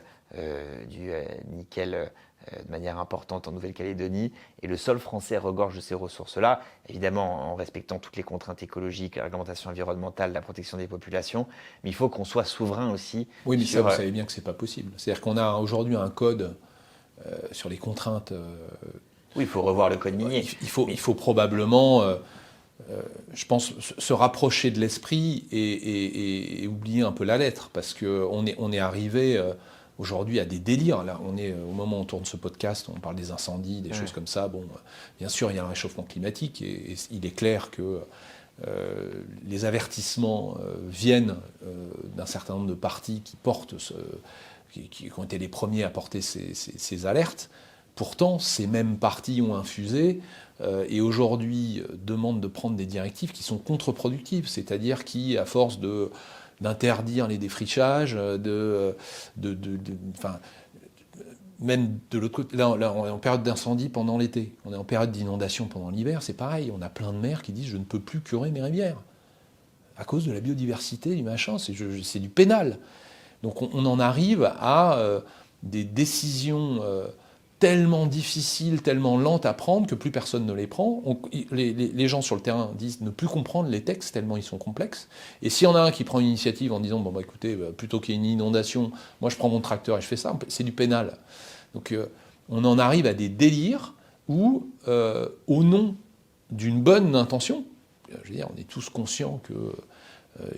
du nickel de manière importante en Nouvelle-Calédonie. Et le sol français regorge de ces ressources-là, évidemment en respectant toutes les contraintes écologiques, la réglementation environnementale, la protection des populations. Mais il faut qu'on soit souverain aussi. Oui, mais ça, vous savez bien que ce n'est pas possible. C'est-à-dire qu'on a aujourd'hui un code sur les contraintes. Oui, il faut revoir le code minier. Il faut probablement, je pense, se rapprocher de l'esprit et oublier un peu la lettre, parce qu'on est arrivé... aujourd'hui à des délires. Là, on est au moment où on tourne ce podcast, on parle des incendies, des choses comme ça. Bon, bien sûr, il y a un réchauffement climatique et il est clair que les avertissements viennent d'un certain nombre de partis qui portent, qui ont été les premiers à porter ces alertes. Pourtant, ces mêmes partis ont infusé et aujourd'hui demandent de prendre des directives qui sont contre-productives, c'est-à-dire qui, à force d'interdire les défrichages, même de l'autre côté, là, on est en période d'incendie pendant l'été, on est en période d'inondation pendant l'hiver, c'est pareil, on a plein de maires qui disent je ne peux plus curer mes rivières à cause de la biodiversité, du machin, c'est du pénal. Donc on en arrive à des décisions tellement difficiles, tellement lentes à prendre que plus personne ne les prend. Les gens sur le terrain disent ne plus comprendre les textes tellement ils sont complexes. Et s'il y en a un qui prend une initiative en disant bon écoutez, plutôt qu'il y ait une inondation, moi je prends mon tracteur et je fais ça, c'est du pénal. Donc on en arrive à des délires où, au nom d'une bonne intention, je veux dire, on est tous conscients que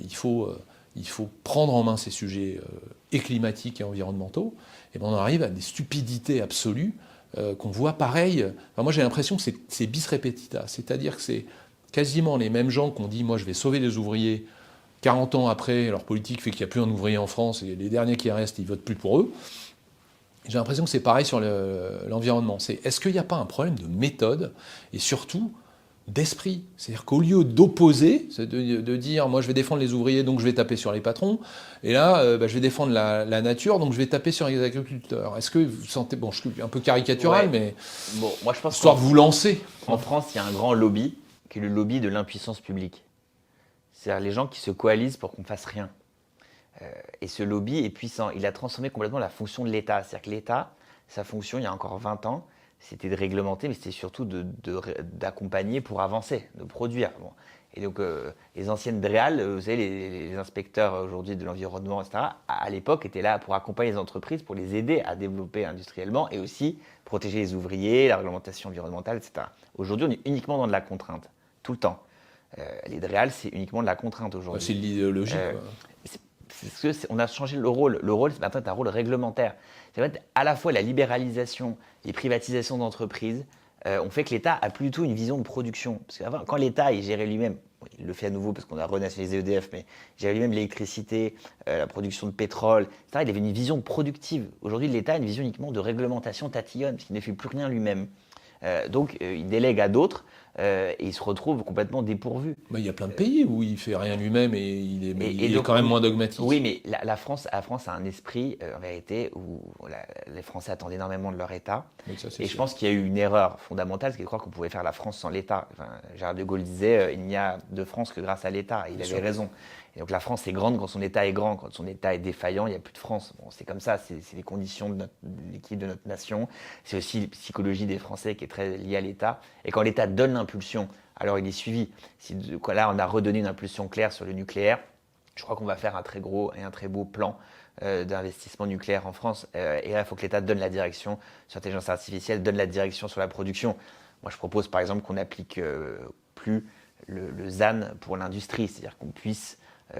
il faut prendre en main ces sujets climatiques et environnementaux, et ben on arrive à des stupidités absolues qu'on voit pareil. Enfin, moi j'ai l'impression que c'est bis repetita, c'est-à-dire que c'est quasiment les mêmes gens qu'on dit moi je vais sauver les ouvriers, 40 ans après leur politique fait qu'il n'y a plus un ouvrier en France et les derniers qui restent ils votent plus pour eux. J'ai l'impression que c'est pareil sur l'environnement. Est-ce qu'il n'y a pas un problème de méthode et surtout d'esprit. C'est-à-dire qu'au lieu d'opposer, de dire moi je vais défendre les ouvriers donc je vais taper sur les patrons, et là je vais défendre la nature donc je vais taper sur les agriculteurs. Est-ce que vous sentez, bon je suis un peu caricatural, mais bon, moi je pense histoire de vous lancer. En France, il y a un grand lobby qui est le lobby de l'impuissance publique. C'est-à-dire les gens qui se coalisent pour qu'on fasse rien. Et ce lobby est puissant. Il a transformé complètement la fonction de l'État. C'est-à-dire que l'État, sa fonction il y a encore 20 ans, c'était de réglementer, mais c'était surtout d'accompagner pour avancer, de produire. Bon. Et donc, les anciennes DREAL, vous savez, les inspecteurs aujourd'hui de l'environnement, etc., à l'époque, étaient là pour accompagner les entreprises, pour les aider à développer industriellement et aussi protéger les ouvriers, la réglementation environnementale, etc. Aujourd'hui, on est uniquement dans de la contrainte, tout le temps. Les DREAL, c'est uniquement de la contrainte aujourd'hui. C'est l'idéologie. On a changé le rôle. Le rôle, maintenant, c'est un rôle réglementaire. C'est à la fois la libéralisation, les privatisations d'entreprises, ont fait que l'État a plus du tout une vision de production. Parce qu'avant, quand l'État il gérait lui-même, il le fait à nouveau parce qu'on a renationalisé EDF, mais il gérait lui-même l'électricité, la production de pétrole, etc. Il avait une vision productive. Aujourd'hui, l'État a une vision uniquement de réglementation tatillonne, parce qu'il ne fait plus rien lui-même. Donc, il délègue à d'autres et il se retrouve complètement dépourvu. Il y a plein de pays où il ne fait rien lui-même et il est quand même moins dogmatique. Oui, mais la France a un esprit, en vérité, où les Français attendent énormément de leur État. Et je pense qu'il y a eu une erreur fondamentale, c'est de croire qu'on pouvait faire la France sans l'État. Enfin, Gérard de Gaulle disait il n'y a de France que grâce à l'État. Il avait raison. Et donc la France est grande quand son État est grand. Quand son État est défaillant, il n'y a plus de France. Bon, c'est comme ça, c'est les conditions de l'équilibre de notre nation. C'est aussi la psychologie des Français qui est très liée à l'État. Et quand l'État donne l'impulsion, alors il est suivi. Là, on a redonné une impulsion claire sur le nucléaire. Je crois qu'on va faire un très gros et un très beau plan d'investissement nucléaire en France. Et là, il faut que l'État donne la direction sur l'intelligence artificielle, donne la direction sur la production. Moi, je propose par exemple qu'on n'applique plus le ZAN pour l'industrie, c'est-à-dire qu'on puisse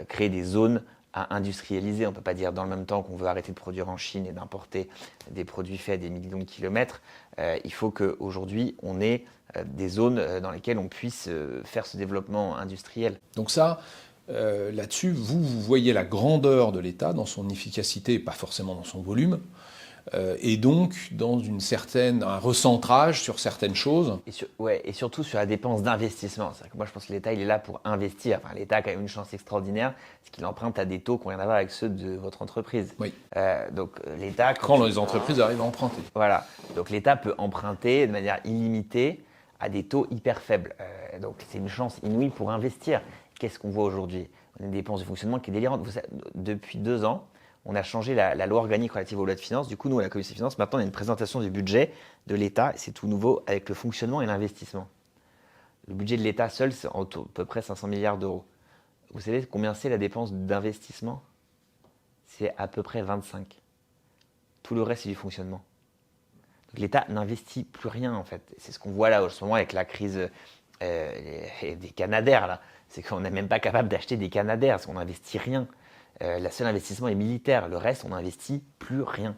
créer des zones à industrialiser. On ne peut pas dire dans le même temps qu'on veut arrêter de produire en Chine et d'importer des produits faits à des millions de kilomètres. Il faut qu'aujourd'hui, on ait des zones dans lesquelles on puisse faire ce développement industriel. Donc ça, là-dessus, vous voyez la grandeur de l'État dans son efficacité, pas forcément dans son volume, et donc dans un recentrage sur certaines choses. Et surtout sur la dépense d'investissement. C'est-à-dire que moi, je pense que l'État, il est là pour investir. Enfin, l'État a quand même une chance extraordinaire, c'est qu'il emprunte à des taux qui n'ont rien à voir avec ceux de votre entreprise. Oui. Donc l'État... Quand les entreprises arrivent à emprunter. Voilà. Donc l'État peut emprunter de manière illimitée à des taux hyper faibles. Donc c'est une chance inouïe pour investir. Qu'est-ce qu'on voit aujourd'hui? On a une dépense de fonctionnement qui est délirante. Depuis 2 ans, on a changé la loi organique relative aux lois de finances. Du coup, nous, à la Commission des finances, maintenant, on a une présentation du budget de l'État. C'est tout nouveau avec le fonctionnement et l'investissement. Le budget de l'État seul, c'est à peu près 500 milliards d'euros. Vous savez combien c'est la dépense d'investissement? C'est à peu près 25. Tout le reste, c'est du fonctionnement. Donc l'État n'investit plus rien, en fait. C'est ce qu'on voit là, en ce moment, avec la crise des Canadair, là. C'est qu'on n'est même pas capable d'acheter des Canadair, parce qu'on n'investit rien. Le seul investissement est militaire. Le reste, on n'investit plus rien.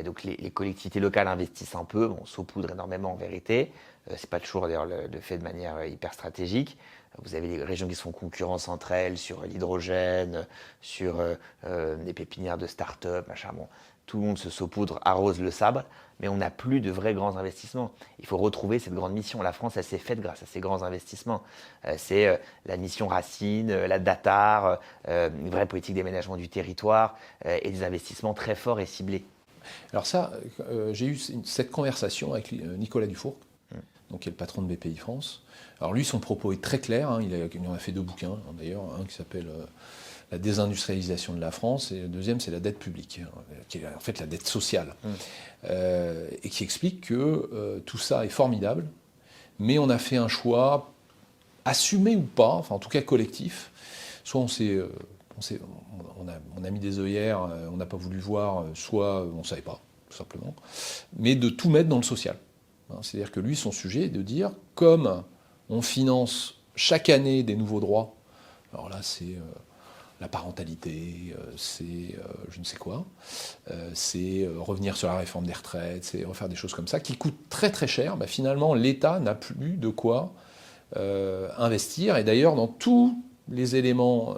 Donc les collectivités locales investissent un peu, on saupoudre énormément en vérité. C'est pas toujours d'ailleurs le fait de manière hyper stratégique. Vous avez les régions qui se font concurrence entre elles sur l'hydrogène, sur des pépinières de start-up, machin. Bon, tout le monde se saupoudre, arrose le sable, mais on n'a plus de vrais grands investissements. Il faut retrouver cette grande mission. La France, elle s'est faite grâce à ces grands investissements. C'est la mission Racine, la DATAR, une vraie politique d'aménagement du territoire et des investissements très forts et ciblés. Alors ça, j'ai eu cette conversation avec Nicolas Dufourcq, donc qui est le patron de BPI France. Alors lui, son propos est très clair. Hein, il en a fait 2 bouquins, d'ailleurs, un qui s'appelle La désindustrialisation de la France, et le deuxième, c'est la dette publique, qui est en fait la dette sociale, et qui explique que tout ça est formidable, mais on a fait un choix, assumé ou pas, enfin en tout cas collectif. Soit on a mis des œillères, on n'a pas voulu voir, soit on ne savait pas, tout simplement, mais de tout mettre dans le social. C'est-à-dire que lui, son sujet est de dire, comme on finance chaque année des nouveaux droits, alors là c'est la parentalité, c'est je ne sais quoi, c'est revenir sur la réforme des retraites, c'est refaire des choses comme ça, qui coûtent très très cher, finalement l'État n'a plus de quoi investir, et d'ailleurs dans tous les éléments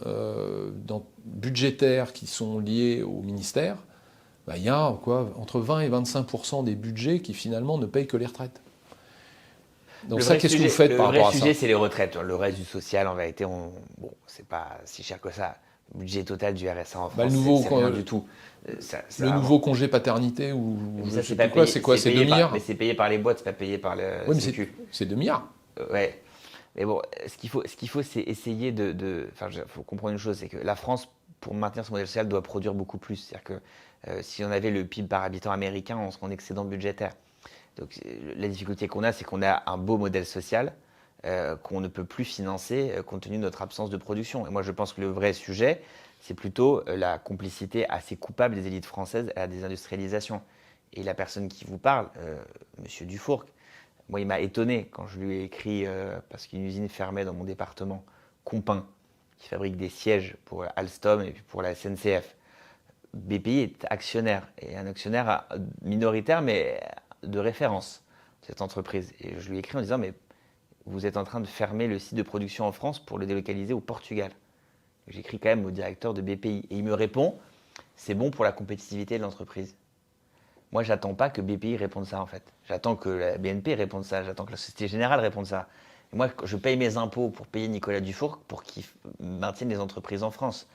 budgétaires qui sont liés au ministère, il y a entre 20 et 25% des budgets qui finalement ne payent que les retraites. Donc ça, qu'est-ce que vous faites par rapport à ça? Le vrai sujet, c'est les retraites. Le reste du social, en vérité, c'est pas si cher que ça. Le budget total du RSA en France, c'est rien du tout. Le nouveau congé paternité ou ça, c'est pas payé. C'est quoi? C'est 2 milliards? Mais c'est payé par les boîtes, c'est pas payé par le Sécu. C'est 2 milliards. Ouais. Mais bon, ce qu'il faut, c'est essayer Enfin, faut comprendre une chose, c'est que la France, pour maintenir son modèle social, doit produire beaucoup plus. C'est-à-dire que si on avait le PIB par habitant américain, on serait en excédent budgétaire. Donc la difficulté qu'on a, c'est qu'on a un beau modèle social qu'on ne peut plus financer compte tenu de notre absence de production. Et moi, je pense que le vrai sujet, c'est plutôt la complicité assez coupable des élites françaises à la désindustrialisation. Et la personne qui vous parle, Monsieur Dufourcq, moi, il m'a étonné quand je lui ai écrit, parce qu'une usine fermait dans mon département, Compin, qui fabrique des sièges pour Alstom et puis pour la SNCF. BPI est actionnaire, et un actionnaire minoritaire, mais de référence, cette entreprise. Et je lui ai écrit en disant, mais vous êtes en train de fermer le site de production en France pour le délocaliser au Portugal. J'écris quand même au directeur de BPI. Et il me répond, c'est bon pour la compétitivité de l'entreprise. Moi, j'attends pas que BPI réponde ça, en fait. J'attends que la BNP réponde ça. J'attends que la Société Générale réponde ça. Et moi, je paye mes impôts pour payer Nicolas Dufourcq pour qu'il maintienne les entreprises en France.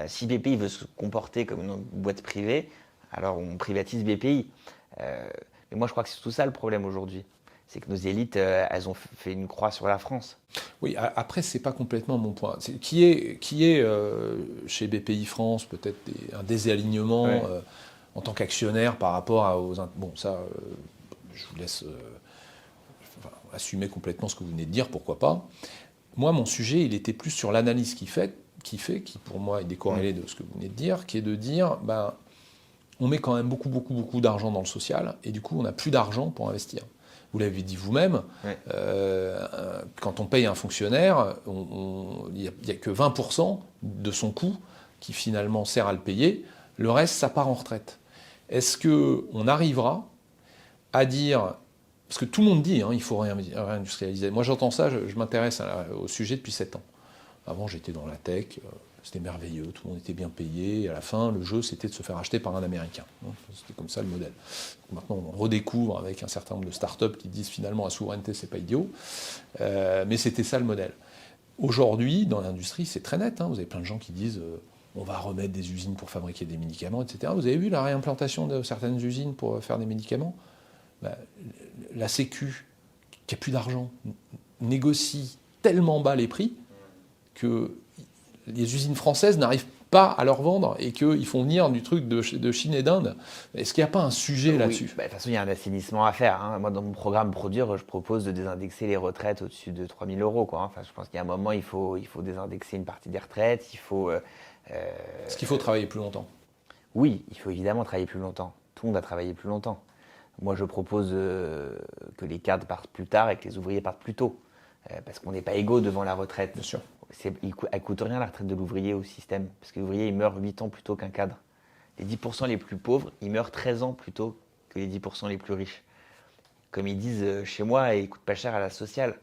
Si BPI veut se comporter comme une boîte privée, alors on privatise BPI. Mais moi, je crois que c'est tout ça le problème aujourd'hui. C'est que nos élites, elles ont fait une croix sur la France. Oui, après, c'est pas complètement mon point. Qui est chez BPI France peut-être un désalignement en tant qu'actionnaire par rapport aux... Bon, ça, je vous laisse assumer complètement ce que vous venez de dire, pourquoi pas. Moi, mon sujet, il était plus sur l'analyse qui pour moi est décorrélée de ce que vous venez de dire, qui est de dire, on met quand même beaucoup d'argent dans le social, et du coup, on n'a plus d'argent pour investir. Vous l'avez dit vous-même, quand on paye un fonctionnaire, il n'y a que 20% de son coût qui finalement sert à le payer, le reste, ça part en retraite. Est-ce qu'on arrivera à dire, parce que tout le monde dit, il faut réindustrialiser. Moi j'entends ça, je m'intéresse au sujet depuis 7 ans. Avant j'étais dans la tech, c'était merveilleux, tout le monde était bien payé, et à la fin le jeu c'était de se faire acheter par un Américain. C'était comme ça le modèle. Maintenant on redécouvre avec un certain nombre de startups qui disent finalement la souveraineté c'est pas idiot, mais c'était ça le modèle. Aujourd'hui dans l'industrie c'est très net, vous avez plein de gens qui disent on va remettre des usines pour fabriquer des médicaments, etc. Vous avez vu la réimplantation de certaines usines pour faire des médicaments? La Sécu, qui n'a plus d'argent, négocie tellement bas les prix que les usines françaises n'arrivent pas à leur vendre et qu'ils font venir du truc de Chine et d'Inde. Est-ce qu'il n'y a pas un sujet là-dessus? De toute façon, il y a un assainissement à faire. Moi, dans mon programme Produire, je propose de désindexer les retraites au-dessus de 3 000 euros. Enfin, je pense qu'il y a un moment, il faut désindexer une partie des retraites. Est-ce qu'il faut travailler plus longtemps? Oui, il faut évidemment travailler plus longtemps. Tout le monde a travaillé plus longtemps. Moi, je propose que les cadres partent plus tard et que les ouvriers partent plus tôt. Parce qu'on n'est pas égaux devant la retraite. Bien sûr. Elle coûte rien la retraite de l'ouvrier au système. Parce que l'ouvrier, il meurt 8 ans plus tôt qu'un cadre. Les 10% les plus pauvres, ils meurent 13 ans plus tôt que les 10% les plus riches. Comme ils disent chez moi, il ne coûte pas cher à la sociale.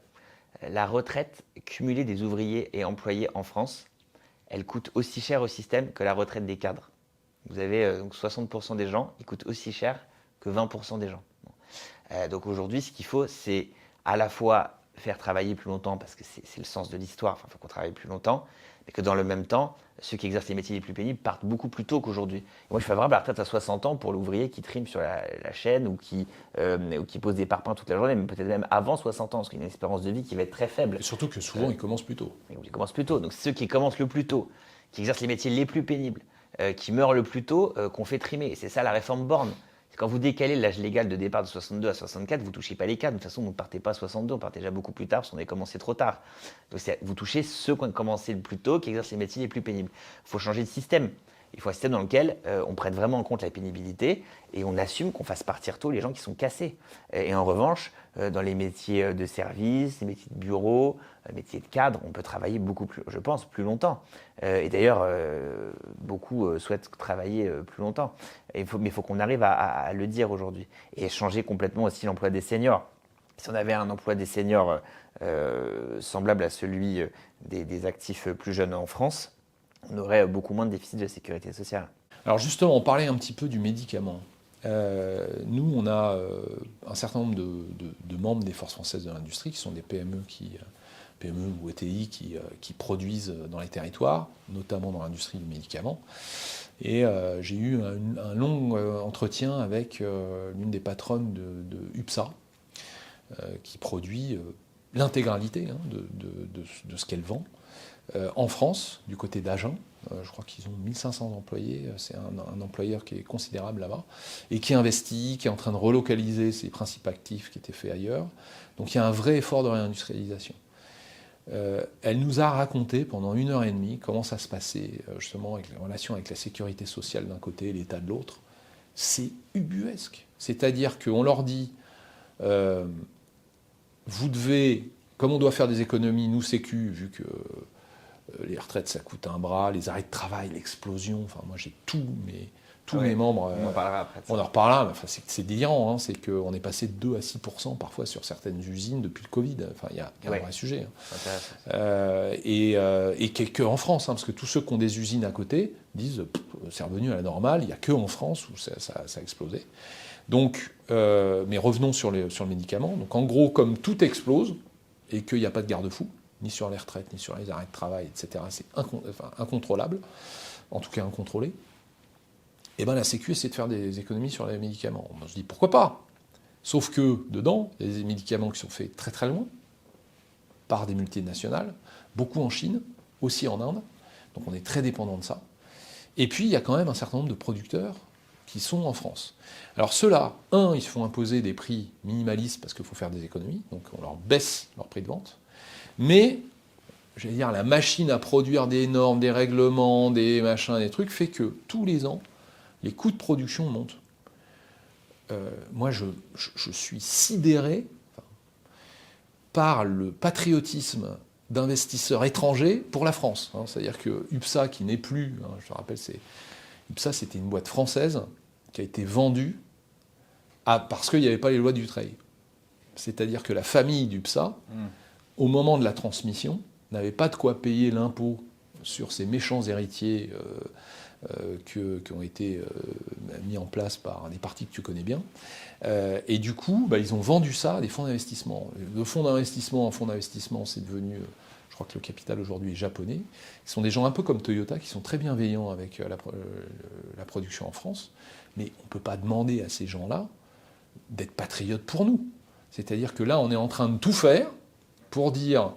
La retraite cumulée des ouvriers et employés en France, elle coûte aussi cher au système que la retraite des cadres. Vous avez donc 60% des gens, ils coûtent aussi cher que 20% des gens. Donc aujourd'hui, ce qu'il faut, c'est à la fois faire travailler plus longtemps, parce que c'est le sens de l'histoire, il faut qu'on travaille plus longtemps, mais que dans le même temps, ceux qui exercent les métiers les plus pénibles partent beaucoup plus tôt qu'aujourd'hui. Moi, je suis favorable à la retraite à 60 ans pour l'ouvrier qui trime sur la chaîne ou qui pose des parpaings toute la journée, mais peut-être même avant 60 ans, parce qu'il y a une espérance de vie qui va être très faible. Et surtout que souvent, ils commencent plus tôt. Ils commencent plus tôt. Donc ceux qui commencent le plus tôt, qui exercent les métiers les plus pénibles, qui meurent le plus tôt, qu'on fait trimer. Et c'est ça la réforme Borne. Quand vous décalez l'âge légal de départ de 62 à 64, vous ne touchez pas les cadres. De toute façon, vous ne partez pas à 62, on partait déjà beaucoup plus tard parce qu'on a commencé trop tard. Donc vous touchez ceux qui ont commencé le plus tôt, qui exercent les métiers les plus pénibles. Il faut changer de système. Il faut un système dans lequel on prenne vraiment en compte la pénibilité et on assume qu'on fasse partir tôt les gens qui sont cassés. Et en revanche, dans les métiers de service, les métiers de bureau, les métiers de cadre, on peut travailler beaucoup plus, je pense, plus longtemps. Et d'ailleurs, beaucoup souhaitent travailler plus longtemps. Mais il faut qu'on arrive à le dire aujourd'hui. Et changer complètement aussi l'emploi des seniors. Si on avait un emploi des seniors semblable à celui des actifs plus jeunes en France, on aurait beaucoup moins de déficit de sécurité sociale. Alors justement, on parlait un petit peu du médicament. Nous, on a un certain nombre de membres des forces françaises de l'industrie qui sont des PME, PME ou ETI qui produisent dans les territoires, notamment dans l'industrie du médicament. Et j'ai eu un long entretien avec l'une des patronnes de UPSA, qui produit l'intégralité de ce qu'elle vend en France, du côté d'Agen. Je crois qu'ils ont 1500 employés, c'est un employeur qui est considérable là-bas, et qui investit, qui est en train de relocaliser ses principes actifs qui étaient faits ailleurs. Donc il y a un vrai effort de réindustrialisation. Elle nous a raconté pendant 1h30 comment ça se passait, justement, avec les relations avec la sécurité sociale d'un côté et l'État de l'autre. C'est ubuesque. C'est-à-dire qu'on leur dit, vous devez, comme on doit faire des économies, nous Sécu, vu que les retraites ça coûte un bras, les arrêts de travail, l'explosion, enfin moi j'ai tous mes membres, on en parlera après. On en reparlera, mais enfin, c'est délirant, c'est qu'on est passé de 2 à 6% parfois sur certaines usines depuis le Covid, enfin il y a un vrai sujet. Et qu'en France, parce que tous ceux qui ont des usines à côté disent c'est revenu à la normale, il n'y a que en France où ça a explosé. Donc, mais revenons sur le médicament. Donc en gros, comme tout explose et qu'il n'y a pas de garde-fou, ni sur les retraites, ni sur les arrêts de travail, etc., c'est incontrôlable, en tout cas incontrôlé, et bien la Sécu essaie de faire des économies sur les médicaments. On se dit pourquoi pas. Sauf que dedans, il y a des médicaments qui sont faits très très loin, par des multinationales, beaucoup en Chine, aussi en Inde, donc on est très dépendant de ça. Et puis il y a quand même un certain nombre de producteurs qui sont en France. Alors ceux-là, ils se font imposer des prix minimalistes parce qu'il faut faire des économies, donc on leur baisse leur prix de vente. Mais, j'allais dire, la machine à produire des normes, des règlements, des machins, des trucs, fait que tous les ans, les coûts de production montent. Moi, je suis sidéré par le patriotisme d'investisseurs étrangers pour la France. C'est-à-dire que UPSA, qui n'est plus, je te rappelle, UPSA, c'était une boîte française qui a été vendue parce qu'il n'y avait pas les lois du trade. C'est-à-dire que la famille d'UPSA, au moment de la transmission, n'avait pas de quoi payer l'impôt sur ces méchants héritiers qui ont été mis en place par des partis que tu connais bien. Et du coup, ils ont vendu ça à des fonds d'investissement. De fonds d'investissement en fonds d'investissement, c'est devenu... Je crois que le capital aujourd'hui est japonais. Ce sont des gens un peu comme Toyota qui sont très bienveillants avec la production en France. Mais on ne peut pas demander à ces gens-là d'être patriotes pour nous. C'est-à-dire que là, on est en train de tout faire pour dire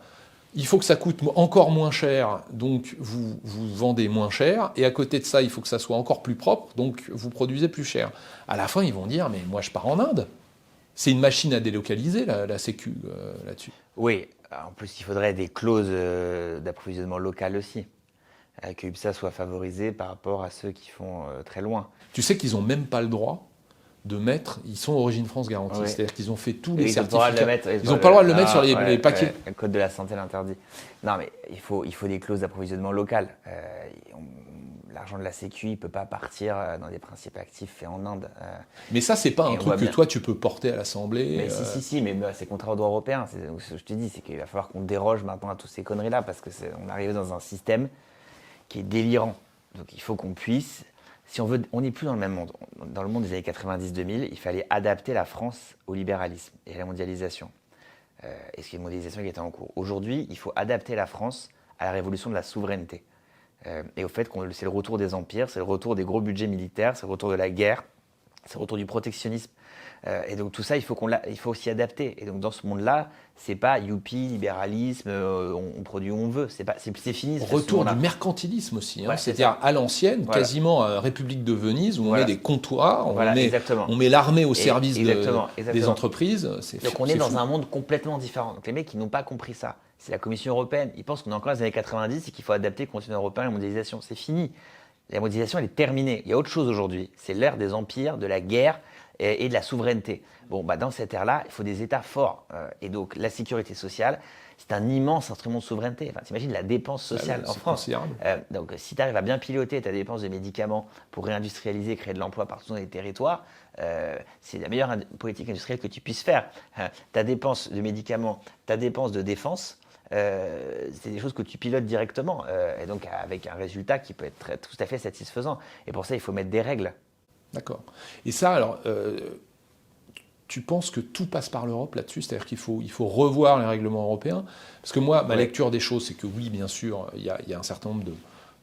il faut que ça coûte encore moins cher, donc vous vendez moins cher, et à côté de ça, il faut que ça soit encore plus propre, donc vous produisez plus cher. À la fin, ils vont dire mais moi je pars en Inde. C'est une machine à délocaliser, la Sécu, là-dessus. Oui, en plus il faudrait des clauses d'approvisionnement local aussi, que UPSA soit favorisé par rapport à ceux qui font très loin. Tu sais qu'ils n'ont même pas le droit de mettre, ils sont Origine France garantie, c'est-à-dire qu'ils ont fait tous les certificats. Ils n'ont pas le droit de le mettre sur les paquets. Le code de la santé l'interdit. Non, mais il faut des clauses d'approvisionnement local. L'argent de la Sécu, il ne peut pas partir dans des principes actifs faits en Inde. Mais ça, c'est pas un truc que toi, tu peux porter à l'Assemblée. Mais si, mais c'est contraire au droit européen. Ce que je te dis, c'est qu'il va falloir qu'on déroge maintenant à toutes ces conneries-là, parce qu'on est arrivé dans un système qui est délirant. Donc il faut qu'on puisse... Si on veut, on n'est plus dans le même monde. Dans le monde des années 90-2000, il fallait adapter la France au libéralisme et à la mondialisation. Et c'est une mondialisation qui était en cours. Aujourd'hui, il faut adapter la France à la révolution de la souveraineté. Et au fait que c'est le retour des empires, c'est le retour des gros budgets militaires, c'est le retour de la guerre, c'est le retour du protectionnisme. Et donc tout ça, il faut s'y adapter. Et donc dans ce monde-là, c'est pas youpi, libéralisme, on produit où on veut. C'est fini. Retour du mercantilisme aussi, c'est-à-dire à l'ancienne, quasiment République de Venise, où on met des comptoirs, on met l'armée au service des entreprises. Donc on est dans un monde complètement différent. Donc les mecs qui n'ont pas compris ça, c'est la Commission européenne. Ils pensent qu'on est encore dans les années 90 et qu'il faut adapter le continent européen à la mondialisation. C'est fini. La mondialisation, elle est terminée. Il y a autre chose aujourd'hui. C'est l'ère des empires, de la guerre et de la souveraineté. Bon, dans cette ère-là, il faut des États forts. Et donc, la sécurité sociale, c'est un immense instrument de souveraineté. Enfin, t'imagines la dépense sociale en France. Donc, si tu arrives à bien piloter ta dépense de médicaments pour réindustrialiser, créer de l'emploi partout dans les territoires, c'est la meilleure politique industrielle que tu puisses faire. Ta dépense de médicaments, ta dépense de défense, c'est des choses que tu pilotes directement. Et donc, avec un résultat qui peut être tout à fait satisfaisant. Et pour ça, il faut mettre des règles. D'accord. Et ça, alors, tu penses que tout passe par l'Europe là-dessus? C'est-à-dire qu'il faut revoir les règlements européens? Parce que moi, ma lecture des choses, c'est que oui, bien sûr, il y a un certain nombre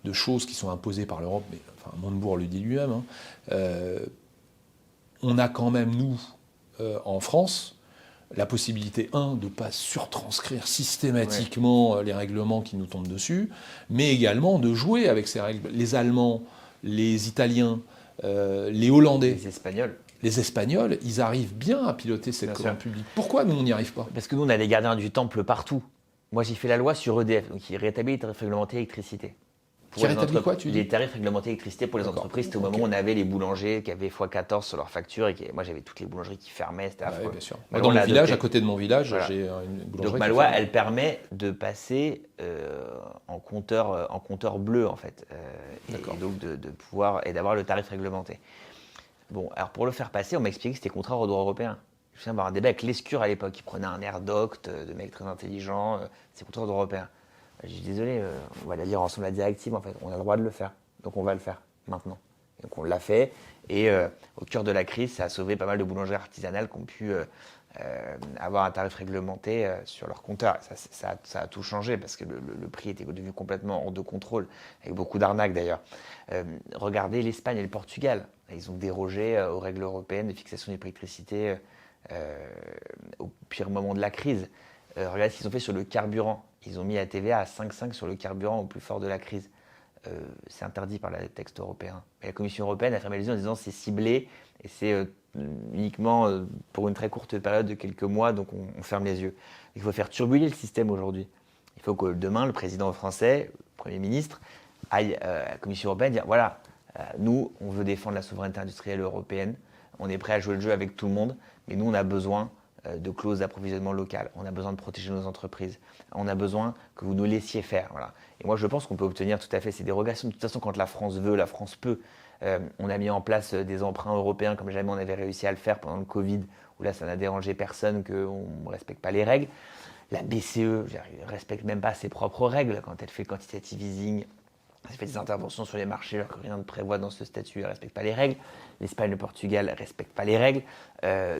de choses qui sont imposées par l'Europe, mais enfin, Montebourg le dit lui-même. On a quand même, nous, en France, la possibilité, de ne pas surtranscrire systématiquement les règlements qui nous tombent dessus, mais également de jouer avec ces règles. Les Allemands, les Italiens, les Hollandais, les Espagnols, ils arrivent bien à piloter cette commande publique. Pourquoi nous, on n'y arrive pas? Parce que nous, on a les gardiens du temple partout. Moi, j'ai fait la loi sur EDF, donc qui rétablit les tarifs réglementés d'électricité. Qui rétablit quoi, tu dis? Les tarifs réglementés d'électricité pour les entreprises. C'était au moment où on avait les boulangers qui avaient x14 sur leur facture. Moi, j'avais toutes les boulangeries qui fermaient. C'était affreux. Bien sûr. Dans mon village, à côté de mon village, j'ai une boulangerie. Donc ma loi, elle permet de passer en compteur bleu, en fait. Et donc de pouvoir et d'avoir le tarif réglementé. Bon, alors pour le faire passer, on m'a expliqué que c'était contraire au droit européen. Je me souviens avoir un débat avec l'Escure à l'époque. Ils prenaient un air docte, de mecs très intelligents. C'est contraire au droit européen. J'ai dit désolé, on va la lire ensemble la directive, en fait. On a le droit de le faire. Donc on va le faire maintenant. Donc on l'a fait. Et au cœur de la crise, ça a sauvé pas mal de boulangeries artisanales qui ont pu avoir un tarif réglementé sur leur compteur. Ça a tout changé parce que le prix était devenu complètement hors de contrôle, avec beaucoup d'arnaques d'ailleurs. Regardez l'Espagne et le Portugal. Ils ont dérogé aux règles européennes de fixation des prix d'électricité au pire moment de la crise. Regardez ce qu'ils ont fait sur le carburant. Ils ont mis la TVA à 5,5 sur le carburant au plus fort de la crise. C'est interdit par les textes européens. Mais la Commission européenne a fermé les yeux en disant c'est ciblé et c'est uniquement pour une très courte période de quelques mois, donc on ferme les yeux. Il faut faire turbuler le système aujourd'hui. Il faut que demain, le président français, le Premier ministre, aille à la Commission européenne dire voilà, nous, on veut défendre la souveraineté industrielle européenne, on est prêt à jouer le jeu avec tout le monde, mais nous, on a besoin de clauses d'approvisionnement local. On a besoin de protéger nos entreprises. On a besoin que vous nous laissiez faire. Voilà. Et moi, je pense qu'on peut obtenir tout à fait ces dérogations. De toute façon, quand la France veut, la France peut. On a mis en place des emprunts européens comme jamais on avait réussi à le faire pendant le Covid, où là, ça n'a dérangé personne qu'on ne respecte pas les règles. La BCE ne respecte même pas ses propres règles quand elle fait le quantitative easing. Elle fait des interventions sur les marchés alors que rien ne prévoit dans ce statut, elle ne respecte pas les règles. L'Espagne et le Portugal ne respectent pas les règles.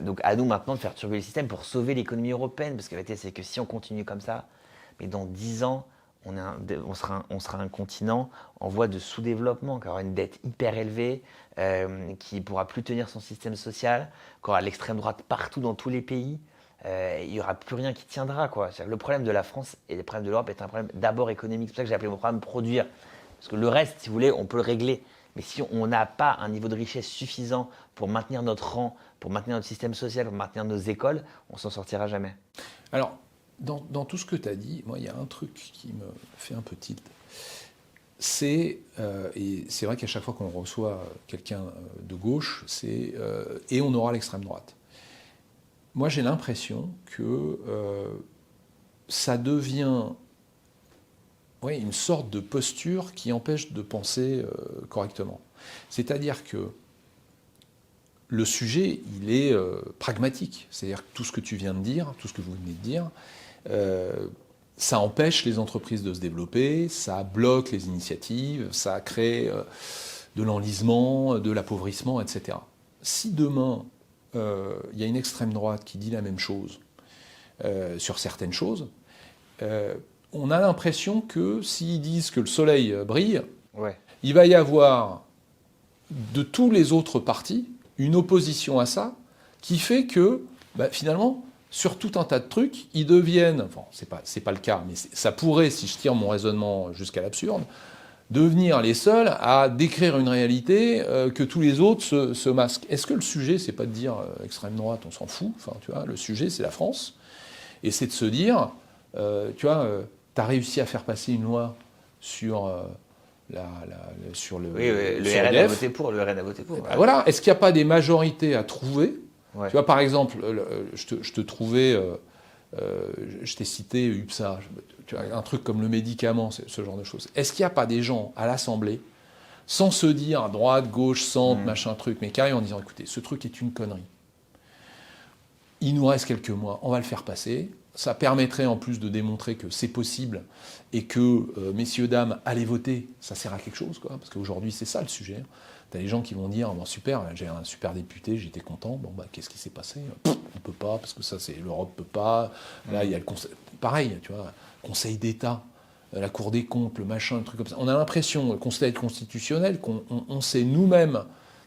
Donc à nous maintenant de faire turbuler le système pour sauver l'économie européenne. Parce que la vérité, c'est que si on continue comme ça, mais dans 10 ans, on sera un continent en voie de sous-développement, qui aura une dette hyper élevée, qui ne pourra plus tenir son système social, qui aura l'extrême droite partout dans tous les pays. Il n'y aura plus rien qui tiendra, quoi. Le problème de la France et le problème de l'Europe est un problème d'abord économique. C'est pour ça que j'ai appelé mon programme « Produire ». Parce que le reste, si vous voulez, on peut le régler. Mais si on n'a pas un niveau de richesse suffisant pour maintenir notre rang, pour maintenir notre système social, pour maintenir nos écoles, on s'en sortira jamais. Alors, dans tout ce que tu as dit, moi, il y a un truc qui me fait un peu tilt. Et c'est vrai qu'à chaque fois qu'on reçoit quelqu'un de gauche, et on aura l'extrême droite. Moi, j'ai l'impression que ça devient une sorte de posture qui empêche de penser correctement. C'est-à-dire que le sujet, il est pragmatique. C'est-à-dire que tout ce que tu viens de dire, tout ce que vous venez de dire, ça empêche les entreprises de se développer, ça bloque les initiatives, ça crée de l'enlisement, de l'appauvrissement, etc. Si demain, il y a une extrême droite qui dit la même chose sur certaines choses, on a l'impression que s'ils disent que le soleil brille, il va y avoir de tous les autres partis une opposition à ça qui fait que finalement, sur tout un tas de trucs, ils deviennent, enfin c'est pas le cas, mais ça pourrait, si je tire mon raisonnement jusqu'à l'absurde, devenir les seuls à décrire une réalité que tous les autres se masquent. Est-ce que le sujet, c'est pas de dire extrême droite, on s'en fout, enfin tu vois, le sujet c'est la France, et c'est de se dire, tu vois, tu as réussi à faire passer une loi sur sur le RN a voté pour. Voilà. Est-ce qu'il n'y a pas des majorités à trouver? Tu vois, par exemple, je te trouvais, je t'ai cité UPSA, tu vois, un truc comme le médicament, ce genre de choses. Est-ce qu'il n'y a pas des gens à l'Assemblée, sans se dire droite, gauche, centre, machin truc, mais carrément en disant, écoutez, ce truc est une connerie. Il nous reste quelques mois, on va le faire passer. Ça permettrait en plus de démontrer que c'est possible et que, messieurs, dames, allez voter, ça sert à quelque chose, quoi, parce qu'aujourd'hui, c'est ça le sujet. Tu as les gens qui vont dire bon, super, j'ai un super député, j'étais content. Bon, qu'est-ce qui s'est passé? On ne peut pas, parce que ça, c'est l'Europe ne peut pas. Là, il y a le Conseil. Pareil, tu vois, Conseil d'État, la Cour des comptes, le machin, un truc comme ça. On a l'impression, le Conseil constitutionnel, qu'on sait nous-mêmes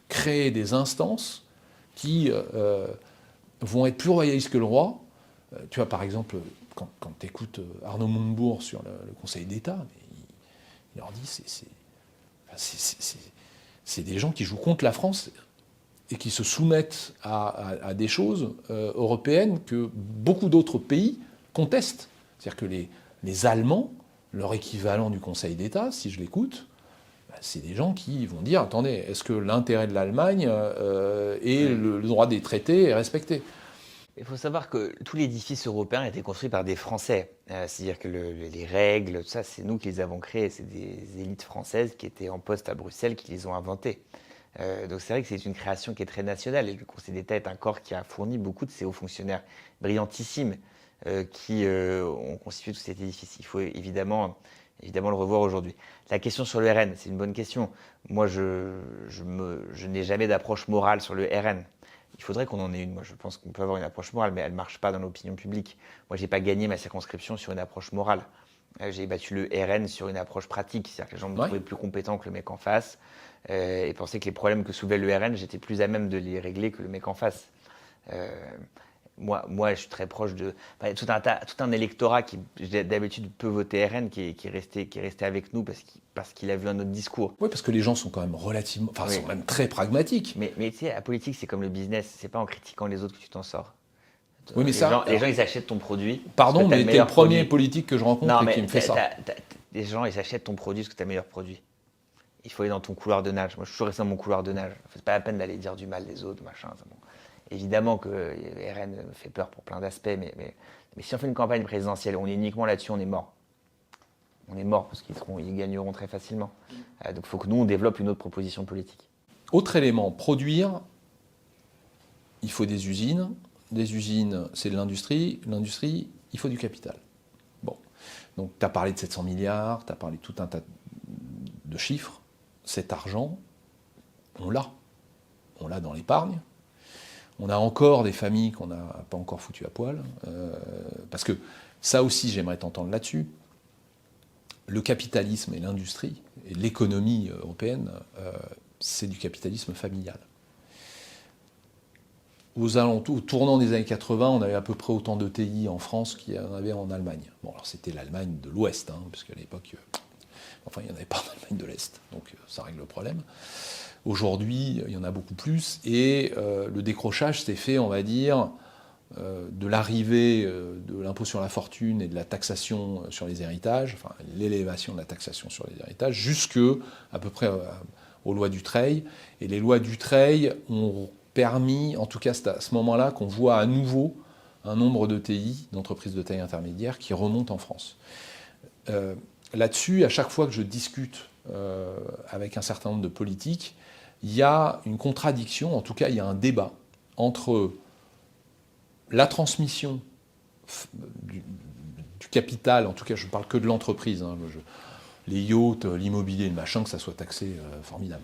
créer des instances qui vont être plus royalistes que le roi. Tu vois, par exemple, quand tu écoutes Arnaud Montebourg sur le Conseil d'État, il leur dit c'est des gens qui jouent contre la France et qui se soumettent à des choses européennes que beaucoup d'autres pays contestent. C'est-à-dire que les Allemands, leur équivalent du Conseil d'État, si je l'écoute, c'est des gens qui vont dire, attendez, est-ce que l'intérêt de l'Allemagne et le droit des traités est respecté? Il faut savoir que tout l'édifice européen a été construit par des Français. C'est-à-dire que les règles, tout ça, c'est nous qui les avons créées. C'est des élites françaises qui étaient en poste à Bruxelles qui les ont inventées. Donc c'est vrai que c'est une création qui est très nationale. Et le Conseil d'État est un corps qui a fourni beaucoup de ces hauts fonctionnaires brillantissimes qui ont constitué tout cet édifice. Il faut évidemment le revoir aujourd'hui. La question sur le RN, c'est une bonne question. Moi, je n'ai jamais d'approche morale sur le RN. Il faudrait qu'on en ait une. Moi, je pense qu'on peut avoir une approche morale, mais elle ne marche pas dans l'opinion publique. Moi, je n'ai pas gagné ma circonscription sur une approche morale. J'ai battu le RN sur une approche pratique. C'est-à-dire que les gens me trouvaient plus compétent que le mec en face et pensaient que les problèmes que soulevait le RN, j'étais plus à même de les régler que le mec en face. Moi, je suis très proche de tout un électorat qui, d'habitude, peut voter RN, qui est resté avec nous parce qu'il a vu un autre discours. Oui, parce que les gens sont quand même relativement, sont même très pragmatiques. Mais tu sais, la politique, c'est comme le business. C'est pas en critiquant les autres que tu t'en sors. Oui, mais les gens, ils achètent ton produit. Pardon, mais t'es le premier politique que je rencontre qui me fait ça. Les gens, ils achètent ton produit parce que t'as le meilleur produit. Il faut aller dans ton couloir de nage. Moi, je suis toujours resté dans mon couloir de nage. C'est pas la peine d'aller dire du mal des autres, machin. Bon. Évidemment que RN me fait peur pour plein d'aspects, mais si on fait une campagne présidentielle, on est uniquement là-dessus, on est mort. On est mort parce qu'ils gagneront très facilement. Donc il faut que nous, on développe une autre proposition politique. Autre élément, produire, il faut des usines. Des usines, c'est de l'industrie. L'industrie, il faut du capital. Bon, donc tu as parlé de 700 milliards, tu as parlé de tout un tas de chiffres. Cet argent, on l'a. On l'a dans l'épargne. On a encore des familles qu'on n'a pas encore foutues à poil. Parce que ça aussi, j'aimerais t'entendre là-dessus. Le capitalisme et l'industrie, et l'économie européenne, c'est du capitalisme familial. Aux alentours, au tournant des années 80, on avait à peu près autant d'ETI en France qu'il y en avait en Allemagne. Bon, alors c'était l'Allemagne de l'Ouest, parce qu'à l'époque, il n'y en avait pas en Allemagne de l'Est, donc ça règle le problème. Aujourd'hui, il y en a beaucoup plus, et le décrochage s'est fait, on va dire, de l'arrivée de l'impôt sur la fortune et de la taxation sur les héritages, enfin l'élévation de la taxation sur les héritages, jusque à peu près aux lois Dutreil. Et les lois Dutreil ont permis, en tout cas c'est à ce moment-là, qu'on voit à nouveau un nombre d'ETI, d'entreprises de taille intermédiaire, qui remontent en France. Là-dessus, à chaque fois que je discute avec un certain nombre de politiques, il y a une contradiction, en tout cas il y a un débat entre la transmission du capital, en tout cas je ne parle que de l'entreprise, les yachts, l'immobilier, le machin, que ça soit taxé, formidable.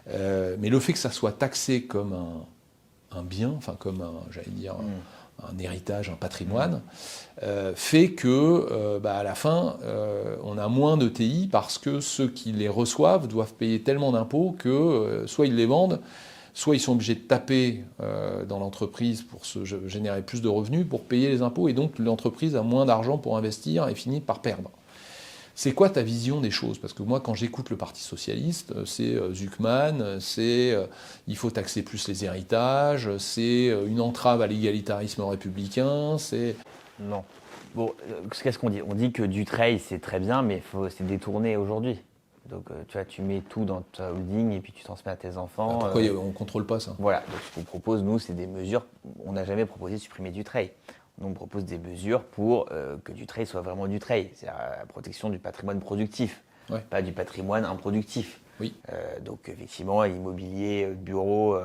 Mais le fait que ça soit taxé comme un bien, enfin comme un héritage, un patrimoine, fait que à la fin, on a moins de TI parce que ceux qui les reçoivent doivent payer tellement d'impôts que soit ils les vendent, soit ils sont obligés de taper dans l'entreprise pour se générer plus de revenus pour payer les impôts, et donc l'entreprise a moins d'argent pour investir et finit par perdre. C'est quoi ta vision des choses? Parce que moi, quand j'écoute le Parti Socialiste, c'est Zuckman, c'est il faut taxer plus les héritages, c'est une entrave à l'égalitarisme républicain, c'est... Non. Bon, qu'est-ce qu'on dit? On dit que Dutreil, c'est très bien, mais c'est détourné aujourd'hui. Donc, tu vois, tu mets tout dans ta holding et puis tu transmets à tes enfants. Pourquoi on ne contrôle pas ça? Voilà. Donc, ce qu'on propose, nous, c'est des mesures. On n'a jamais proposé de supprimer Dutreil. Nous, on propose des mesures pour que Dutreil soit vraiment Dutreil. C'est-à-dire la protection du patrimoine productif, pas du patrimoine improductif. Oui. Donc, effectivement, immobilier, bureaux,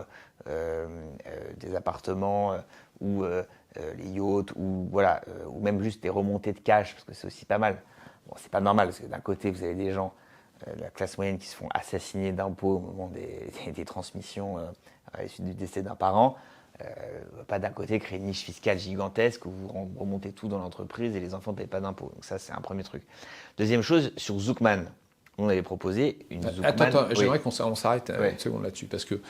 des appartements ou les yachts, ou même juste des remontées de cash, parce que c'est aussi pas mal. Bon, c'est pas normal, parce que d'un côté, vous avez des gens la classe moyenne qui se font assassiner d'impôts au moment des transmissions à la suite du décès d'un parent. Pas d'un côté créer une niche fiscale gigantesque où vous remontez tout dans l'entreprise et les enfants ne payent pas d'impôts. Donc ça, c'est un premier truc. Deuxième chose, sur Zoukman, on avait proposé une Zoukman... Attends, oui. j'aimerais qu'on s'arrête Ouais. une seconde là-dessus, parce que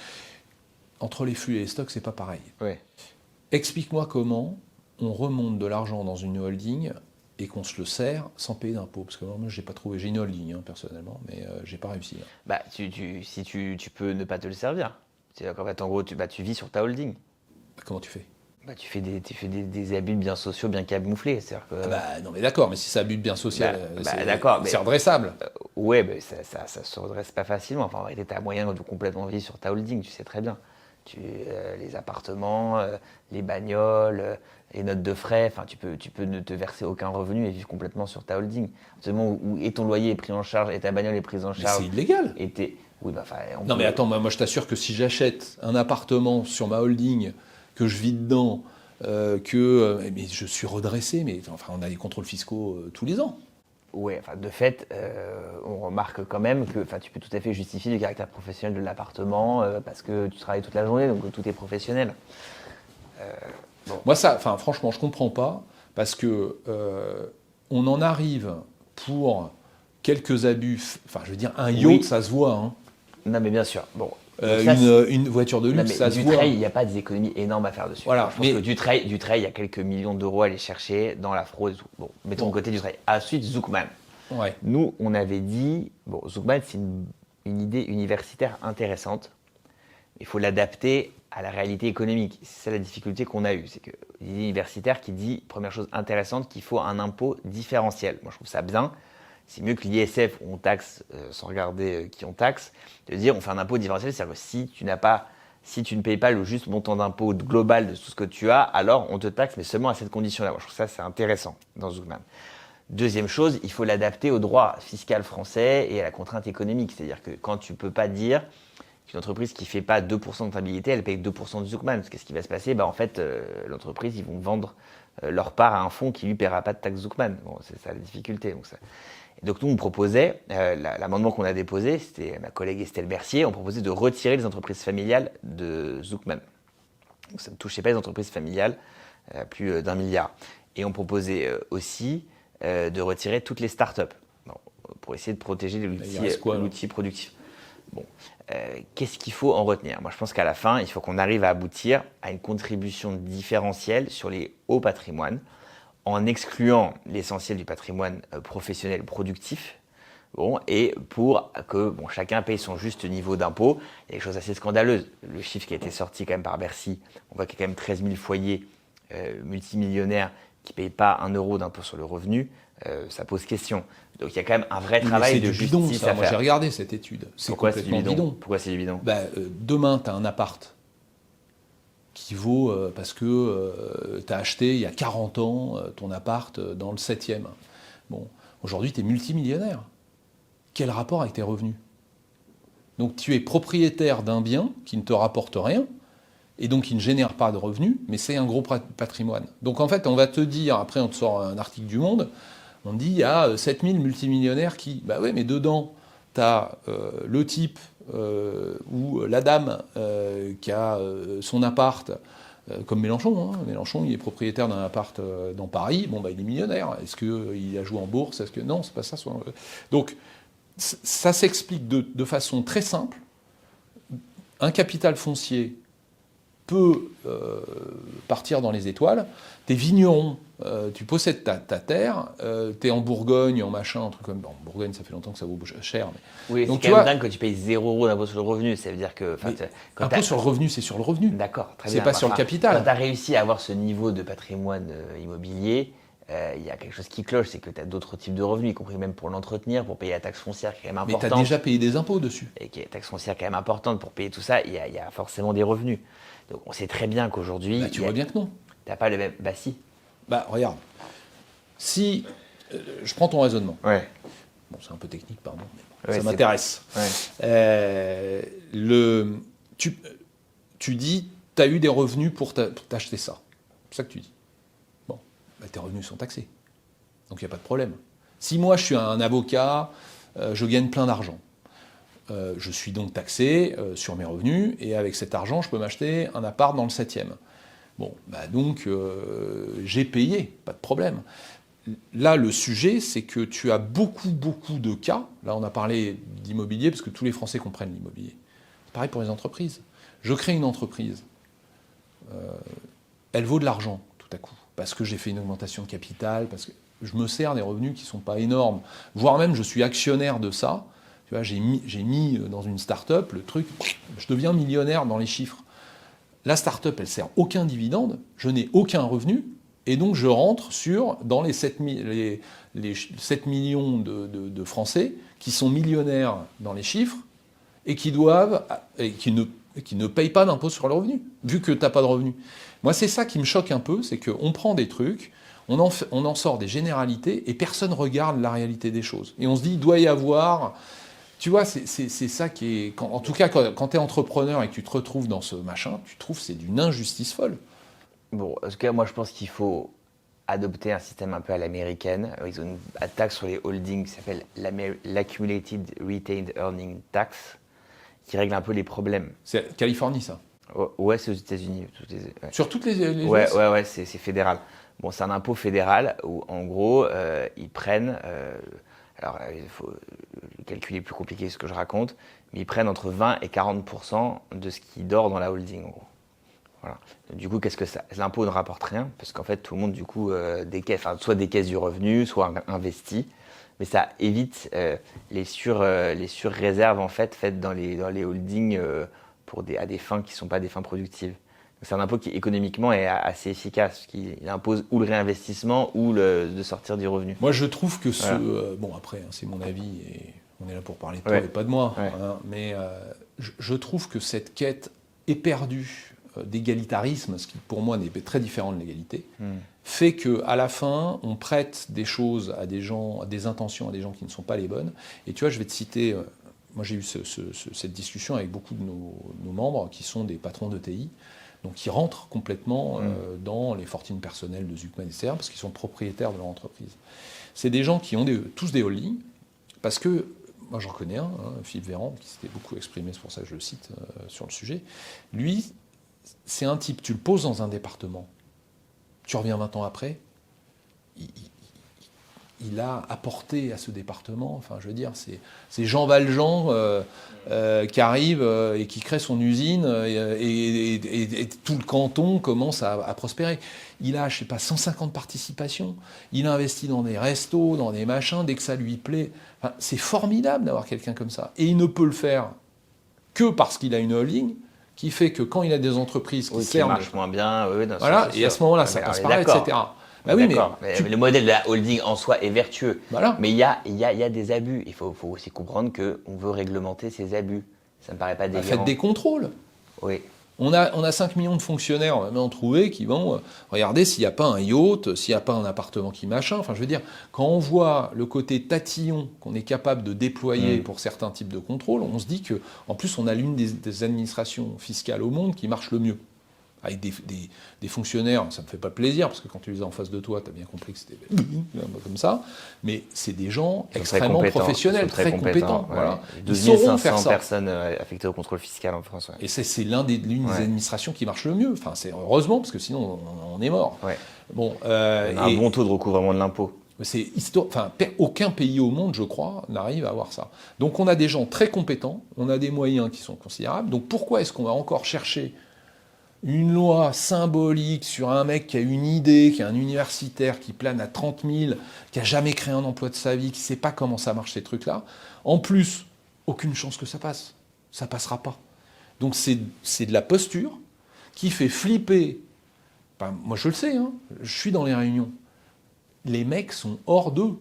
entre les flux et les stocks, c'est pas pareil. Ouais. Explique-moi comment on remonte de l'argent dans une holding et qu'on se le sert sans payer d'impôts. Parce que moi, j'ai pas trouvé. J'ai une holding, personnellement, mais j'ai pas réussi. Là. Bah, si tu peux ne pas te le servir. C'est-à-dire qu'en fait, en gros, tu vis sur ta holding. Comment tu fais? Bah, tu fais des abus bien sociaux bien camouflés. C'est-à-dire que... Non, mais d'accord, mais si ça a but bien social, d'accord, mais... c'est redressable. Ouais, mais ça se redresse pas facilement. Enfin, en réalité, tu as moyen de complètement vivre sur ta holding, tu sais très bien. Les appartements, les bagnoles, les notes de frais, enfin, tu peux ne te verser aucun revenu et vivre complètement sur ta holding. Seulement où et ton loyer est pris en charge, et ta bagnole est prise en charge. Mais c'est illégal. Oui, bah, Non, mais attends, moi je t'assure que si j'achète un appartement sur ma holding, que je vis dedans, mais je suis redressé, mais enfin, on a des contrôles fiscaux tous les ans. Oui, enfin, de fait, on remarque quand même que tu peux tout à fait justifier le caractère professionnel de l'appartement parce que tu travailles toute la journée, donc tout est professionnel. Bon. Moi, franchement, je comprends pas parce que on en arrive pour quelques abus. Enfin, je veux dire, un yacht, ça se voit. Hein. Non, mais bien sûr. Bon. Une voiture de luxe, ça se voit. Dutreil, il n'y a pas des économies énormes à faire dessus. Voilà, je pense que Dutreil, il y a quelques millions d'euros à aller chercher dans la fraude et tout. Bon, mettons de côté Dutreil. Ensuite, Zoukman. Ouais. Nous, on avait dit, Zoukman, c'est une idée universitaire intéressante. Il faut l'adapter à la réalité économique. C'est ça la difficulté qu'on a eue. C'est que l'idée universitaire qui dit, première chose intéressante, qu'il faut un impôt différentiel. Moi, je trouve ça bien. C'est mieux que l'ISF où on taxe sans regarder qui on taxe, de dire on fait un impôt différentiel, c'est-à-dire que si tu ne payes pas le juste montant d'impôt global de tout ce que tu as, alors on te taxe, mais seulement à cette condition-là. Moi, je trouve ça c'est intéressant dans Zoukman. Deuxième chose, il faut l'adapter au droit fiscal français et à la contrainte économique, c'est-à-dire que quand tu ne peux pas dire qu'une entreprise qui ne fait pas 2% de rentabilité, elle paye 2% de Zoukman. Parce qu'est-ce qui va se passer ? En fait, l'entreprise, ils vont vendre leur part à un fonds qui ne lui paiera pas de taxe Zoukman. Bon, c'est ça la difficulté. Donc nous, on proposait, l'amendement qu'on a déposé, c'était ma collègue Estelle Mercier, on proposait de retirer les entreprises familiales de Zoukman. Donc ça ne touchait pas les entreprises familiales à plus d'1 milliard. Et on proposait aussi de retirer toutes les startups pour essayer de protéger l'outil productif. Bon, qu'est-ce qu'il faut en retenir ? Moi, je pense qu'à la fin, il faut qu'on arrive à aboutir à une contribution différentielle sur les hauts patrimoines, en excluant l'essentiel du patrimoine professionnel productif, et pour que chacun paye son juste niveau d'impôt. Il y a des choses assez scandaleuses. Le chiffre qui a été sorti quand même par Bercy, on voit qu'il y a quand même 13 000 foyers multimillionnaires qui ne payent pas 1 euro d'impôt sur le revenu. Ça pose question. Donc il y a quand même un vrai travail de justice bidon, ça. à Moi, faire. j'ai regardé cette étude. Pourquoi c'est du bidon ? Pourquoi c'est du bidon ? Demain, tu as un appart qui vaut, parce que tu as acheté il y a 40 ans ton appart dans le 7e. Bon, aujourd'hui, tu es multimillionnaire. Quel rapport avec tes revenus ? Donc, tu es propriétaire d'un bien qui ne te rapporte rien, et donc qui ne génère pas de revenus, mais c'est un gros patrimoine. Donc, en fait, on va te dire, après, on te sort un article du Monde, on dit, il y a 7000 multimillionnaires qui... Bah oui, mais dedans, tu as le type... ou la dame qui a son appart, comme Mélenchon. Hein. Mélenchon, il est propriétaire d'un appart dans Paris. Il est millionnaire. Est-ce qu'il a joué en bourse ? Non, c'est pas ça. Donc, ça s'explique de façon très simple. Un capital foncier peut partir dans les étoiles. T'es vigneron, tu possèdes ta terre, t'es en Bourgogne, en machin, un truc comme... En Bourgogne, ça fait longtemps que ça vaut cher. Mais... Oui, donc, c'est quand même dingue que tu payes 0 € d'impôt sur le revenu. Ça veut dire que... L'impôt sur le revenu, c'est sur le revenu. D'accord, très bien. C'est pas sur le capital. Quand tu as réussi à avoir ce niveau de patrimoine immobilier, il y a quelque chose qui cloche, c'est que tu as d'autres types de revenus, y compris même pour l'entretenir, pour payer la taxe foncière qui est quand même importante. Mais tu as déjà payé des impôts dessus. Et qui est la taxe foncière quand même importante pour payer tout ça, il y a forcément des revenus. Donc on sait très bien qu'aujourd'hui... tu vois bien que non. T'as pas le même... Bah si. Regarde. Si... je prends ton raisonnement. Ouais. Bon, c'est un peu technique, pardon, mais ouais, ça m'intéresse. Ouais. Tu dis, tu as eu des revenus pour t'acheter ça. C'est ça que tu dis. Tes revenus sont taxés. Donc il n'y a pas de problème. Si moi je suis un avocat je gagne plein d'argent. Je suis donc taxé sur mes revenus, et avec cet argent, je peux m'acheter un appart dans le 7e. Bon, donc j'ai payé, pas de problème. Là, le sujet, c'est que tu as beaucoup de cas. Là, on a parlé d'immobilier, parce que tous les Français comprennent l'immobilier. C'est pareil pour les entreprises. Je crée une entreprise. Elle vaut de l'argent, tout à coup, parce que j'ai fait une augmentation de capital, parce que je me sers des revenus qui ne sont pas énormes, voire même je suis actionnaire de ça. Tu vois, j'ai mis dans une start-up le truc, je deviens millionnaire dans les chiffres. La start-up, elle ne sert aucun dividende, je n'ai aucun revenu, et donc je rentre dans les 7 millions de Français qui sont millionnaires dans les chiffres et qui ne payent pas d'impôt sur le revenu, vu que tu n'as pas de revenu. Moi, c'est ça qui me choque un peu, c'est qu'on prend des trucs, on en sort des généralités, et personne ne regarde la réalité des choses. Et on se dit, il doit y avoir... Tu vois, c'est ça qui est... En tout cas, quand tu es entrepreneur et que tu te retrouves dans ce machin, tu trouves que c'est d'une injustice folle. Bon, en tout cas, moi, je pense qu'il faut adopter un système un peu à l'américaine. Ils ont une taxe sur les holdings qui s'appelle l'Accumulated Retained Earning Tax, qui règle un peu les problèmes. C'est Californie, ça? Ouais, c'est aux États-Unis. Ouais. Sur toutes les Ouais, c'est fédéral. Bon, c'est un impôt fédéral où, en gros, ils prennent... alors, il faut le calculer plus compliqué que ce que je raconte, mais ils prennent entre 20 et 40% de ce qui dort dans la holding, en gros. Voilà. Du coup, qu'est-ce que ça... L'impôt ne rapporte rien, parce qu'en fait, tout le monde, du coup, soit décaisse du revenu, soit investit. Mais ça évite les surréserves, en fait, faites dans les holdings à des fins qui ne sont pas des fins productives. C'est un impôt qui, économiquement, est assez efficace. Il impose ou le réinvestissement ou de sortir du revenu. Moi, je trouve que voilà. Bon, après, c'est mon avis, et on est là pour parler de toi et pas de moi. Ouais. Hein, mais je trouve que cette quête éperdue d'égalitarisme, ce qui, pour moi, n'est très différent de l'égalité, fait qu'à la fin, on prête des choses à des gens, des intentions à des gens qui ne sont pas les bonnes. Et tu vois, je vais te citer... moi, j'ai eu cette discussion avec beaucoup de nos membres qui sont des patrons de TI, donc qui rentrent complètement dans les fortunes personnelles de Zuckman, etc., parce qu'ils sont propriétaires de leur entreprise. C'est des gens qui ont tous des holdings, parce que, moi j'en connais un, Philippe Véran, qui s'était beaucoup exprimé, c'est pour ça que je le cite sur le sujet. Lui, c'est un type, tu le poses dans un département, tu reviens 20 ans après, il a apporté à ce département, enfin je veux dire, c'est Jean Valjean qui arrive et qui crée son usine et tout le canton commence à prospérer. Il a, je sais pas, 150 participations, il investit dans des restos, dans des machins, dès que ça lui plaît. Enfin, c'est formidable d'avoir quelqu'un comme ça. Et il ne peut le faire que parce qu'il a une holding qui fait que quand il a des entreprises qui marchent moins bien, voilà, et à ce moment-là, ça passe par là, etc. Bah oui, mais le modèle de la holding en soi est vertueux. Voilà. Mais il y a des abus. Il faut aussi comprendre qu'on veut réglementer ces abus. Ça ne me paraît pas délirant. Faites des contrôles. Oui. On a 5 millions de fonctionnaires, on va même en trouver, qui vont regarder s'il n'y a pas un yacht, s'il n'y a pas un appartement qui machin. Enfin, je veux dire, quand on voit le côté tatillon qu'on est capable de déployer pour certains types de contrôles, on se dit que, en plus, on a l'une des administrations fiscales au monde qui marche le mieux. Avec des fonctionnaires, ça ne me fait pas plaisir, parce que quand tu les as en face de toi, tu as bien compris que c'était comme ça, mais c'est des gens extrêmement professionnels, très compétents. Ouais. Voilà. Ils sauront faire ça. Personnes affectées au contrôle fiscal en France. Ouais. Et c'est l'une des administrations qui marche le mieux. Enfin, c'est heureusement, parce que sinon, on est mort. Ouais. Bon, on a un bon taux de recouvrement de l'impôt. Aucun pays au monde, je crois, n'arrive à avoir ça. Donc on a des gens très compétents, on a des moyens qui sont considérables. Donc pourquoi est-ce qu'on va encore chercher une loi symbolique sur un mec qui a une idée, qui est un universitaire, qui plane à 30 000, qui n'a jamais créé un emploi de sa vie, qui ne sait pas comment ça marche ces trucs-là. En plus, aucune chance que ça passe. Ça ne passera pas. Donc c'est de la posture qui fait flipper. Enfin, moi je le sais, je suis dans les réunions. Les mecs sont hors d'eux.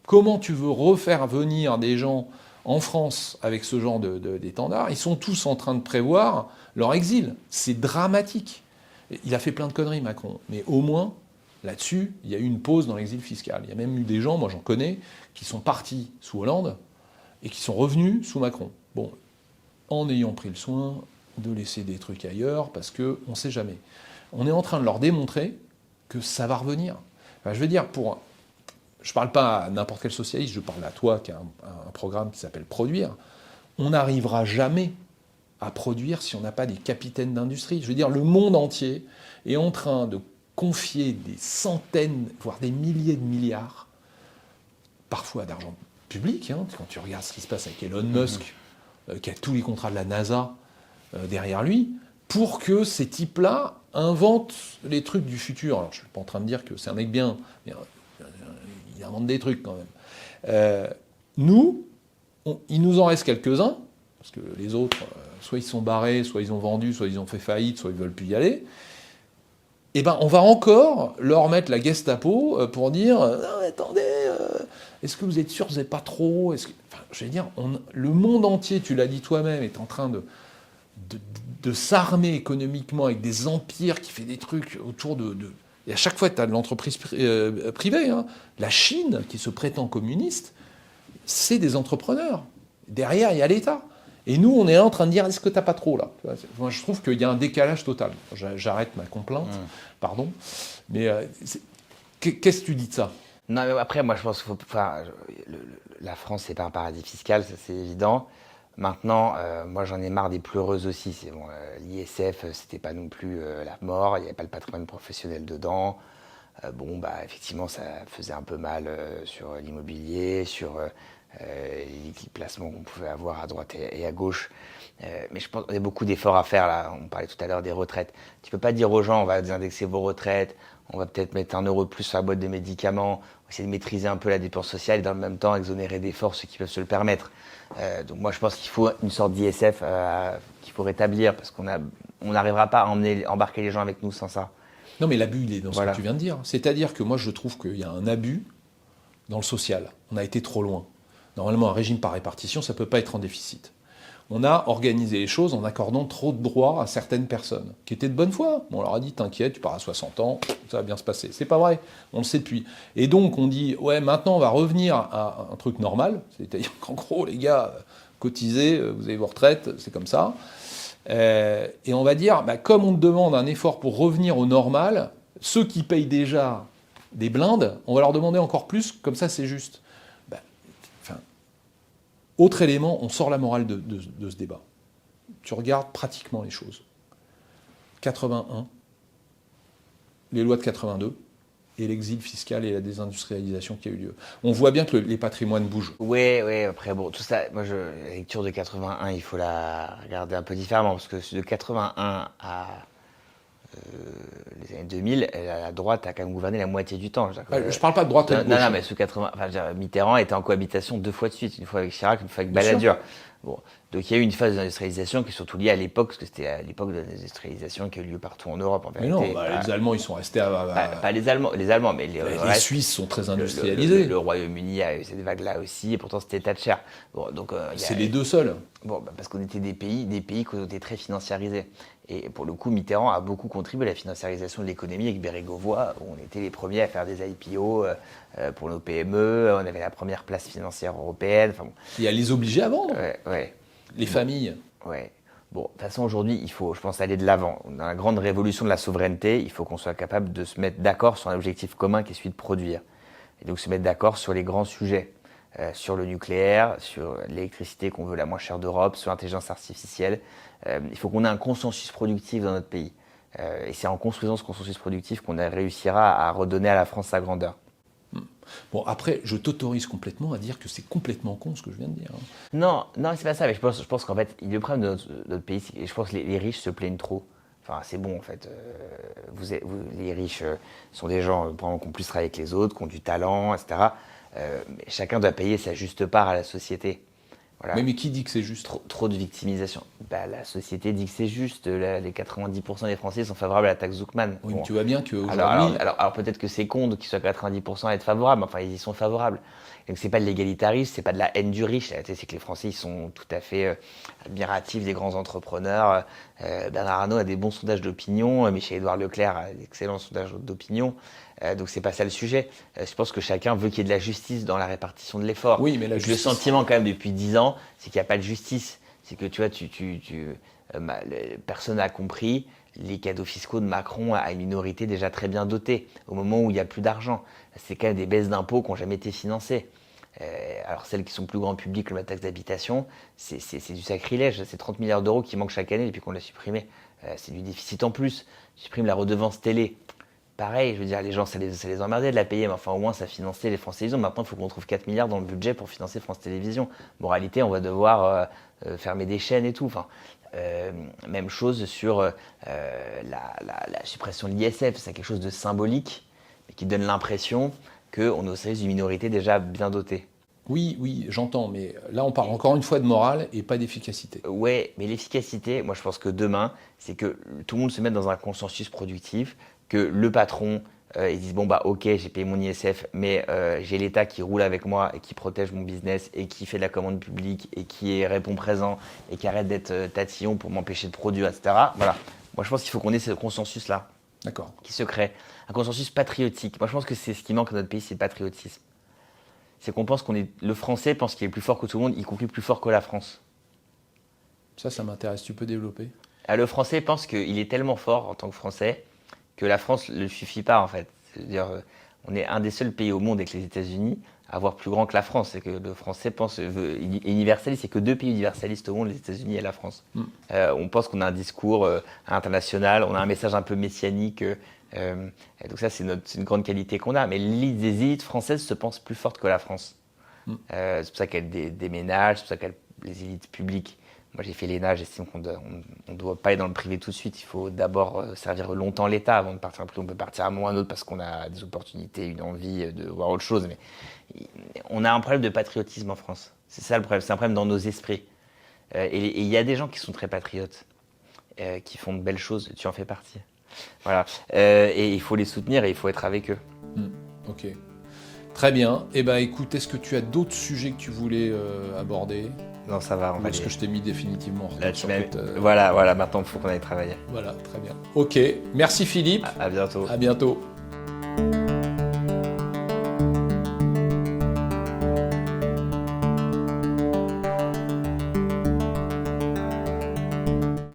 Comment tu veux refaire venir des gens en France avec ce genre d'étendard? Ils sont tous en train de prévoir leur exil. C'est dramatique. Il a fait plein de conneries, Macron. Mais au moins, là-dessus, il y a eu une pause dans l'exil fiscal. Il y a même eu des gens, moi j'en connais, qui sont partis sous Hollande et qui sont revenus sous Macron. Bon, en ayant pris le soin de laisser des trucs ailleurs, parce qu'on ne sait jamais. On est en train de leur démontrer que ça va revenir. Enfin, je veux dire, je ne parle pas à n'importe quel socialiste, je parle à toi qui a un programme qui s'appelle Produire. On n'arrivera jamais à produire si on n'a pas des capitaines d'industrie. Je veux dire, le monde entier est en train de confier des centaines, voire des milliers de milliards, parfois d'argent public, hein, quand tu regardes ce qui se passe avec Elon Musk, qui a tous les contrats de la NASA derrière lui, pour que ces types-là inventent les trucs du futur. Alors, je ne suis pas en train de dire que c'est un mec bien, mais il invente des trucs quand même. Il nous en reste quelques-uns, parce que les autres, soit ils sont barrés, soit ils ont vendu, soit ils ont fait faillite, soit ils ne veulent plus y aller. Eh ben, on va encore leur mettre la Gestapo pour dire non, attendez, est-ce que vous êtes sûr que vous n'êtes pas trop enfin, je veux dire, le monde entier, tu l'as dit toi-même, est en train de s'armer économiquement avec des empires qui fait des trucs autour de... Et à chaque fois, tu as de l'entreprise privée. Hein. La Chine, qui se prétend communiste, c'est des entrepreneurs. Derrière, il y a l'État. Et nous, on est là en train de dire, est-ce que t'as pas trop, là ? Moi, je trouve qu'il y a un décalage total. J'arrête ma complainte, pardon. Mais qu'est-ce que tu dis de ça ? Non, mais après, moi, je pense qu'il faut... Enfin, la France, c'est pas un paradis fiscal, ça, c'est évident. Maintenant, moi, j'en ai marre des pleureuses aussi. C'est bon, l'ISF, c'était pas non plus la mort. Il n'y avait pas le patrimoine professionnel dedans. Effectivement, ça faisait un peu mal sur l'immobilier, sur... les placements qu'on pouvait avoir à droite et à gauche. Mais je pense qu'il y a beaucoup d'efforts à faire là. On parlait tout à l'heure des retraites. Tu peux pas dire aux gens on va désindexer vos retraites, on va peut-être mettre 1 euro de plus sur la boîte de médicaments, on va essayer de maîtriser un peu la dépense sociale et dans le même temps exonérer d'efforts ceux qui peuvent se le permettre. Donc moi je pense qu'il faut une sorte d'ISF qu'il faut rétablir parce on n'arrivera pas à embarquer les gens avec nous sans ça. Non mais l'abus il est dans ce que tu viens de dire. C'est-à-dire que moi je trouve qu'il y a un abus dans le social. On a été trop loin. Normalement, un régime par répartition, ça ne peut pas être en déficit. On a organisé les choses en accordant trop de droits à certaines personnes, qui étaient de bonne foi. On leur a dit, t'inquiète, tu pars à 60 ans, ça va bien se passer. C'est pas vrai, on le sait depuis. Et donc, on dit, ouais, maintenant, on va revenir à un truc normal, c'est-à-dire qu'en gros, les gars, cotisez, vous avez vos retraites, c'est comme ça. Et on va dire, comme on te demande un effort pour revenir au normal, ceux qui payent déjà des blindes, on va leur demander encore plus, comme ça, c'est juste. Autre élément, on sort la morale de ce débat. Tu regardes pratiquement les choses. 81, les lois de 82, et l'exil fiscal et la désindustrialisation qui a eu lieu. On voit bien que les patrimoines bougent. Oui, après, bon, tout ça, moi, la lecture de 81, il faut la regarder un peu différemment, parce que de 81 à les années 2000, la droite a quand même gouverné la moitié du temps. Je parle pas de droite et de gauche. Non, mais sous 80, Mitterrand était en cohabitation 2 fois de suite, une fois avec Chirac, une fois avec Balladur. Bon, donc il y a eu une phase d'industrialisation qui est surtout liée à l'époque, parce que c'était à l'époque de l'industrialisation qui a eu lieu partout en Europe. En vérité. Mais non, les Allemands, ils sont restés pas les Allemands, mais les Suisses sont très industrialisés. Le Royaume-Uni a eu cette vague-là aussi, et pourtant c'était Thatcher. Bon, donc c'est les deux seuls. Bon, parce qu'on était des pays qui étaient très financiarisés. Et pour le coup, Mitterrand a beaucoup contribué à la financiarisation de l'économie avec Bérégovoy, où on était les premiers à faire des IPO pour nos PME, on avait la première place financière européenne. Enfin, bon. Et à les obliger à vendre. Ouais. Les familles. Ouais. Bon, de toute façon, aujourd'hui, il faut, je pense, aller de l'avant. Dans la grande révolution de la souveraineté, il faut qu'on soit capable de se mettre d'accord sur un objectif commun qui est celui de produire. Et donc se mettre d'accord sur les grands sujets. Sur le nucléaire, sur l'électricité qu'on veut la moins chère d'Europe, sur l'intelligence artificielle. Il faut qu'on ait un consensus productif dans notre pays. Et c'est en construisant ce consensus productif qu'on réussira à redonner à la France sa grandeur. Bon, après, je t'autorise complètement à dire que c'est complètement con ce que je viens de dire. Non, c'est pas ça. Mais je pense qu'en fait, le problème de notre pays, c'est que je pense que les riches se plaignent trop. Enfin, c'est bon, en fait. Les riches sont des gens qui ont plus travaillé que les autres, qui ont du talent, etc. Mais chacun doit payer sa juste part à la société. Voilà. Mais qui dit que c'est juste ? Trop de victimisation. La société dit que c'est juste. Les 90% des Français sont favorables à la taxe Zuckman. Oui, mais tu vois bien qu'aujourd'hui... Alors peut-être que c'est con qu'ils soient 90% à être favorables, enfin ils y sont favorables. Donc c'est pas de l'égalitarisme, c'est pas de la haine du riche. C'est que les Français ils sont tout à fait admiratifs des grands entrepreneurs. Bernard Arnault a des bons sondages d'opinion, Michel-Édouard Leclerc a d'excellents sondages d'opinion. Donc c'est pas ça le sujet. Je pense que chacun veut qu'il y ait de la justice dans la répartition de l'effort. Oui, mais Le sentiment quand même depuis 10 ans, c'est qu'il n'y a pas de justice. C'est que tu vois, personne n'a compris les cadeaux fiscaux de Macron à une minorité déjà très bien dotée, au moment où il n'y a plus d'argent. C'est quand même des baisses d'impôts qui n'ont jamais été financées. Alors celles qui sont plus grand public, comme la taxe d'habitation, c'est du sacrilège. C'est 30 milliards d'euros qui manquent chaque année depuis qu'on l'a supprimé. C'est du déficit en plus. Supprime la redevance télé. Pareil, je veux dire, les gens, ça les emmerdait de la payer, mais enfin au moins ça finançait les France Télévisions. Maintenant, il faut qu'on trouve 4 milliards dans le budget pour financer France Télévisions. Moralité, on va devoir fermer des chaînes et tout. Enfin, même chose sur la suppression de l'ISF. C'est quelque chose de symbolique, mais qui donne l'impression qu'on est au service d'une minorité déjà bien dotée. Oui, j'entends, mais là on parle encore une fois de morale et pas d'efficacité. Ouais, mais l'efficacité, moi je pense que demain, c'est que tout le monde se mette dans un consensus productif, que le patron, il dise bon bah ok, j'ai payé mon ISF, mais j'ai l'État qui roule avec moi et qui protège mon business et qui fait de la commande publique et qui répond présent et qui arrête d'être tatillon pour m'empêcher de produire, etc. Voilà. Moi je pense qu'il faut qu'on ait ce consensus-là. D'accord. Qui se crée. Un consensus patriotique. Moi je pense que c'est ce qui manque à notre pays, c'est le patriotisme. C'est qu'on pense le Français pense qu'il est plus fort que tout le monde, y compris plus fort que la France. Ça m'intéresse. Tu peux développer? Le Français pense qu'il est tellement fort en tant que Français que la France ne le suffit pas en fait. C'est-à-dire, on est un des seuls pays au monde avec les États-Unis à avoir plus grand que la France. C'est que le Français pense universaliste. C'est que 2 pays universalistes au monde, les États-Unis et la France. On pense qu'on a un discours international, on a un message un peu messianique. Et donc ça, c'est une grande qualité qu'on a. Mais les élites françaises se pensent plus fortes que la France. C'est pour ça qu'elles déménagent, c'est pour ça qu'elles les élites publiques. Moi, j'ai fait l'ENA, j'estime qu'on ne doit pas aller dans le privé tout de suite. Il faut d'abord servir longtemps l'État avant de partir un peu. On peut partir à un moment ou à un autre parce qu'on a des opportunités, une envie de voir autre chose. Mais on a un problème de patriotisme en France. C'est ça le problème. C'est un problème dans nos esprits. Et il y a des gens qui sont très patriotes, qui font de belles choses. Tu en fais partie. Voilà. Et il faut les soutenir et il faut être avec eux. Ok. Très bien. Eh ben, écoute, est-ce que tu as d'autres sujets que tu voulais aborder? Non, ça va. Est-ce que je t'ai mis définitivement en Là, retard Voilà, maintenant il faut qu'on aille travailler. Voilà, très bien. Ok, merci Philippe. À bientôt. À bientôt.